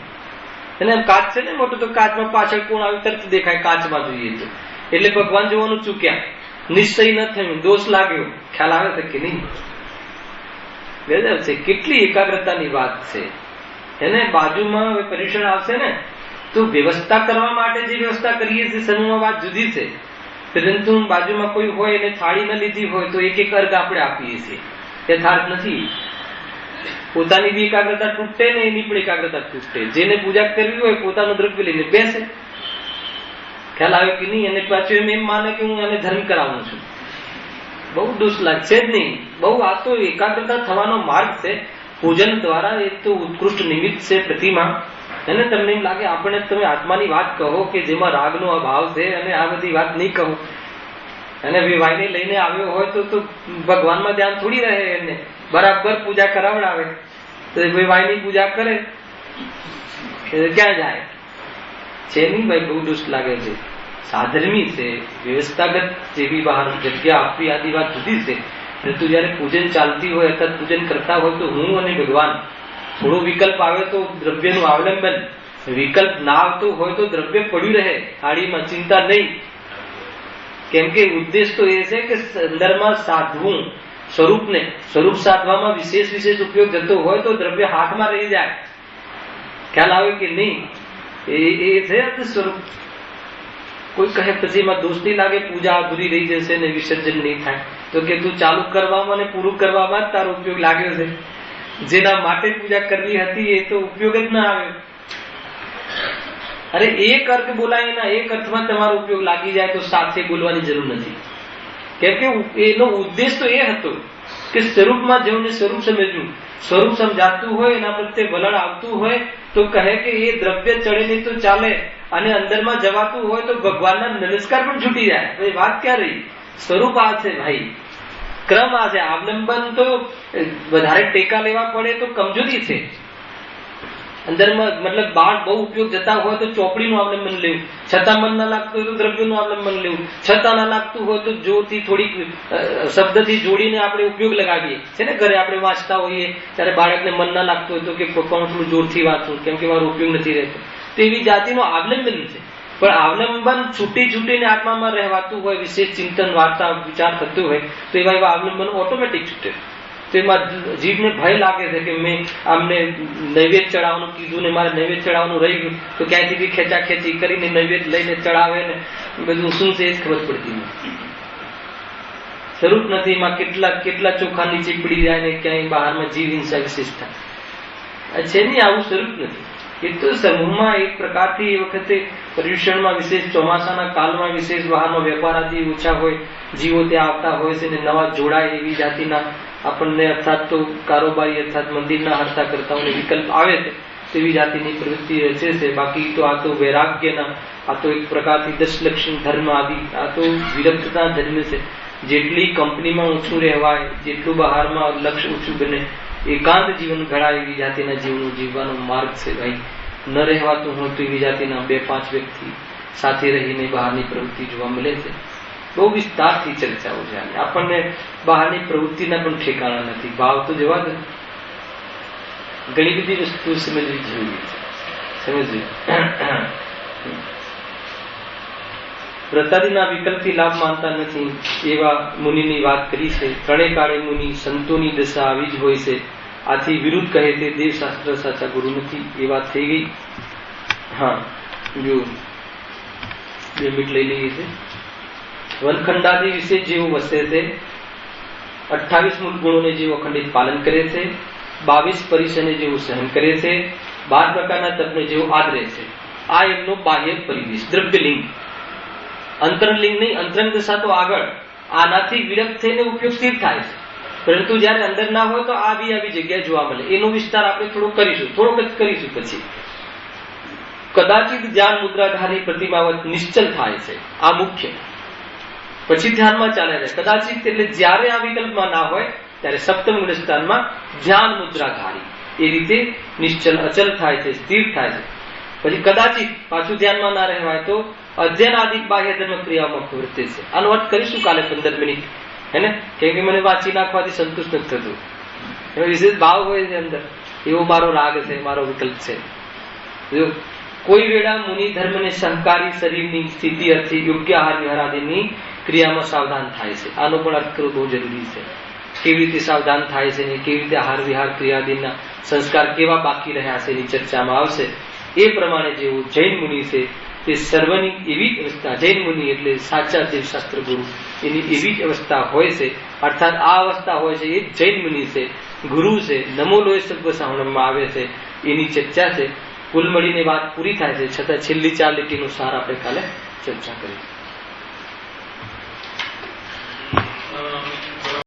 અને કાચ છે ને મોટો, તો કાચમાં પાછળ કોણ આવ્યું તરત દેખાય કાચમાં જોઈએ તો. એટલે ભગવાન જોવાનું ચૂક્યા, નિશ્ચય ન થયું, દોષ લાગ્યો. ખ્યાલ આવે છે કે નહીં? ગજબ છે, કેટલી એકાગ્રતાની વાત છે. એને બાજુમાં પરીક્ષણ આવશે ને, તો વ્યવસ્થા કરવા માટે જે વ્યવસ્થા કરીએ છીએ સમૂહમાં વાત જુદી છે. પરંતુ બાજુમાં કોઈ હોય એને થાળી ન લીધી હોય તો એક એક અર્ઘ આપણે આપીએ છીએ. યથાર્થ નથી. પોતાની બી એકાગ્રતા તૂટે ને એની પણ એકાગ્રતા તૂટે. જેને પૂજા કરવી હોય પોતાનું દ્રવ્ય લઈને બેસે. ખ્યાલ આવે કે નહીં? અને પાછું એમ માને કે હું એને ધર્મ કરાવું છું. બહુ દોષ લાગશે જ નહીં. બહુ આ તો એકાગ્રતા થવાનો માર્ગ છે. પૂજન દ્વારા એ તો ઉત્કૃષ્ટ નિમિત્ત છે પ્રતિમા. એને તમને એમ લાગે આપણે તમે આત્માની વાત કહો કે જેમાં રાગનો અભાવ છે, અને આ બધી વાત નહીં કહો. અને વિવાહને લઈને આવ્યો હોય તો ભગવાનમાં ધ્યાન થોડી રહે. એને બરાબર પૂજા કરાવડાવે તો વિવાહની પૂજા કરે, ક્યાં જાય છે? નહીં ભાઈ, બહુ દુષ્ટ લાગે છે. સાધર્મી છે, વ્યવસ્થાગત જેવી બહાર જગ્યા આપવી આદિ વાત જુદી છે. પરંતુ જયારે પૂજન ચાલતી હોય અથવા પૂજન કરતા હોય તો હું અને ભગવાન, થોડો વિકલ્પ આવે તો દ્રવ્યનું અવલંબન. વિકલ્પ ના આવતો હોય તો દ્રવ્ય પડ્યું રહે થાળીમાં, ચિંતા નહીં. કેમ કે ઉદ્દેશ તો એ છે કે અંદરમાં સાધવું સ્વરૂપને. સ્વરૂપ સાધવામાં વિશેષ ઉપયોગ જતો હોય તો દ્રવ્ય હાથમાં રહી જાય. ખ્યાલ આવે કે નહીં? એ છે સ્વરૂપ. કોઈ કહે પછી એમાં દોષ નહીં લાગે, પૂજા અધૂરી રહી જશે ને વિસર્જન નહીં થાય. તો કે તું ચાલુ કરવામાં અને પૂરું કરવામાં જ તારો ઉપયોગ લાગ્યો છે. જેના માટે પૂજા કરવી હતી એ તો ઉપયોગ જ ના આવ્યો. અરે એક અર્થ બોલાય ના એક અર્થમાં તમારો ઉપયોગ લાગી જાય તો સાથે બોલવાની જરૂર નથી. કેમ કે એનો ઉદ્દેશ તો એ હતો કે સ્વરૂપમાં જવું ને સ્વરૂપ સમજવું. સ્વરૂપ સમજાતું હોય, એના પ્રત્યે વલણ આવતું હોય તો કહે કે એ દ્રવ્ય ચડે નહીં તો ચાલે, અને અંદરમાં જવાતું હોય તો ભગવાનના નમસ્કાર પણ છૂટી જાય. ભાઈ વાત ક્યાં રહી? સ્વરૂપ આ છે ભાઈ, ક્રમ આ છે. અવલંબન તો વધારે ટેકા લેવા પડે તો કમજોરી છે. અંદરમાં મતલબ બહાર બહુ ઉપયોગ જતા હોય તો ચોપડીનું અવલંબન લેવું, છતાં મન ના લાગતું હોય તો દ્રવ્યનું અવલંબન લેવું, છતાં ના લાગતું હોય તો જોરથી થોડીક શબ્દથી જોડીને આપણે ઉપયોગ લગાવીએ છે ને. ઘરે આપણે વાંચતા હોઈએ ત્યારે બાળકને મન ના લાગતું હોય તો કે પપ્પા થોડું જોરથી વાંચું કેમ કે મારો ઉપયોગ નથી રહેતો. તો એવી જાતિનું અવલંબન છે. પણ અવલંબન છૂટીને આત્મામાં રહેવાતું હોય, વિશેષ ચિંતન વાર્તા વિચાર થતું હોય તો એવા અવલંબન ઓટોમેટિક છૂટે. તો એમાં જીભને ભય લાગે છે કે મેં આમને નૈવેદ્ય ચડાવવાનું કીધું ને મારે નૈવેદ્ય ચડાવવાનું રહી ગયું તો ક્યાંયથી બી ખેંચાખેંચી કરીને નૈવેદ્ય લઈને ચડાવે ને બધું શું છે એ જ ખબર પડતી નથી. સ્વરૂપ નથી. એમાં કેટલા ચોખા નીચે પડી જાય ને ક્યાંય બહારમાં જીવ હિંસા વિશેષ થાય છે નહીં. આવું સ્વરૂપ નથી. એ તો સમૂહમાં એક પ્રકારથી એ વખતે પર્યુષણમાં વિશેષ ચોમાસાના કાળમાં વિશેષ બહારનો વેપાર આદિ ઓછા હોય, જીવો ત્યાં આવતા હોય છે ને નવા જોડાય એવી જાતિના આપણને અર્થાત તો કારોબારી અર્થાત મંદિરના હરતા કરતાઓને વિકલ્પ આવે છે તેવી જાતિની પ્રવૃત્તિ રચે છે. બાકી તો આ તો વૈરાગ્યના, આ તો એક પ્રકારથી દશલક્ષણ ધર્મ આદિ, આ તો વિરક્તતા ધર્મ છે. જેટલી કંપનીમાં ઊંચું રહેવાય, જેટલું બહારમાં લક્ષ્ય ઊંચું બને, એકાંત જીવન ઘડાય એવી જાતિના જીવનો જીવવાનો માર્ગ છે ભાઈ. ન રહેવાતું હોય તો એવી જાતિના 2-5 વ્યક્તિ સાથે રહીને બહારની પ્રવૃત્તિ જોવા મળે છે. બહુ વિસ્તારથી ચર્ચાઓ છે. આપણને બહારની પ્રવૃત્તિના પણ ઠેકાણા નથી. ભાવ તો જવા દે, ઘણી બધી વસ્તુ સમજવી જરૂરી છે. સમજવી વ્રતાદિના વિકલ્પથી લાભ માનતા નથી એવા મુનિની વાત કરી છે. ત્રણેય કાળે મુનિ સંતોની દશા આવી જ હોય છે. આથી વિરુદ્ધ કહે તે દેવશાસ્ત્ર સાચા ગુરુ નથી એ વાત થઈ ગઈ. હા, જો 2 મિનિટ લઈ લઈએ છે. વનખંડાદિ વિશે જેવું વસે છે, 28 મૂળ ગુણોને જેવું અખંડિત પાલન કરે છે, 22 પરિસરને જેવું સહન કરે છે, 12 પ્રકારના તપને જેવું આદરે છે, આ એમનો બાહ્ય પરિવેશ, દ્રવ્યલિંગ. અંતરલિંગ નહીં, અંતરંગ દશા તો આગળ. આનાથી વિરક્ત થઈને ઉપયોગ સ્થિર થાય છે, પરંતુ જયારે અંદર ના હોય તો આવી જગ્યાએ જોવા મળે. એનો વિસ્તાર આપણે થોડોક કરીશું. પછી કદાચિત ધ્યાન મુદ્રાધારી પ્રતિમાવત નિશ્ચલ થાય છે, આ મુખ્ય. પછી ધ્યાનમાં ચાલે છે. કદાચિત એટલે જ્યારે આ વિકલ્પમાં ના હોય ત્યારે સપ્તમ સ્થાનમાં ધ્યાન મુદ્રાધારી એ રીતે નિશ્ચલ અચલ થાય છે, સ્થિર થાય છે. પછી કદાચિત પાછું ધ્યાનમાં ના રહેવાય તો અધ્યયન આદિ બાહ્ય ધર્મ ક્રિયામાં પ્રવૃત્તિ છે. આનો અર્થ કરીશું કાલે 15 મિનિટ, હે ને? કેમ કે મને વાંચી નાખવાથી સંતુષ્ટ નથી થતું. એનો વિશેષ ભાવ હોય છે અંદર, એવો મારો રાગ છે, મારો વિકલ્પ છે. જો કોઈ વેળા મુનિ ધર્મને સહકારી શરીરની સ્થિતિ અર્થે યોગ્ય આહાર વિહાર આદિની ક્રિયામાં સાવધાન થાય છે. આનો પણ અર્થ કરવો બહુ જરૂરી છે. કેવી રીતે સાવધાન થાય છે ને કેવી રીતે આહાર વિહાર ક્રિયાદિના સંસ્કાર કેવા બાકી રહ્યા છે એની ચર્ચામાં આવશે. એ પ્રમાણે જેવું જૈન મુનિ છે તે સર્વની એવી જ અવસ્થા, જૈન મુનિ એટલે સાચા દેવશાસ્ત્ર ગુરુ, એની એવી જ અવસ્થા હોય છે. અર્થાત આ અવસ્થા હોય છે એ જૈન મુનિ છે, ગુરુ છે, નમો લોય સર્વ સાંભળવામાં આવે છે, એની ચર્ચા છે. કુલ મળીને વાત પૂરી થાય છે, છતાં છેલ્લી 4 લીટીનો સાર આપણે કાલે ચર્ચા કરીશું.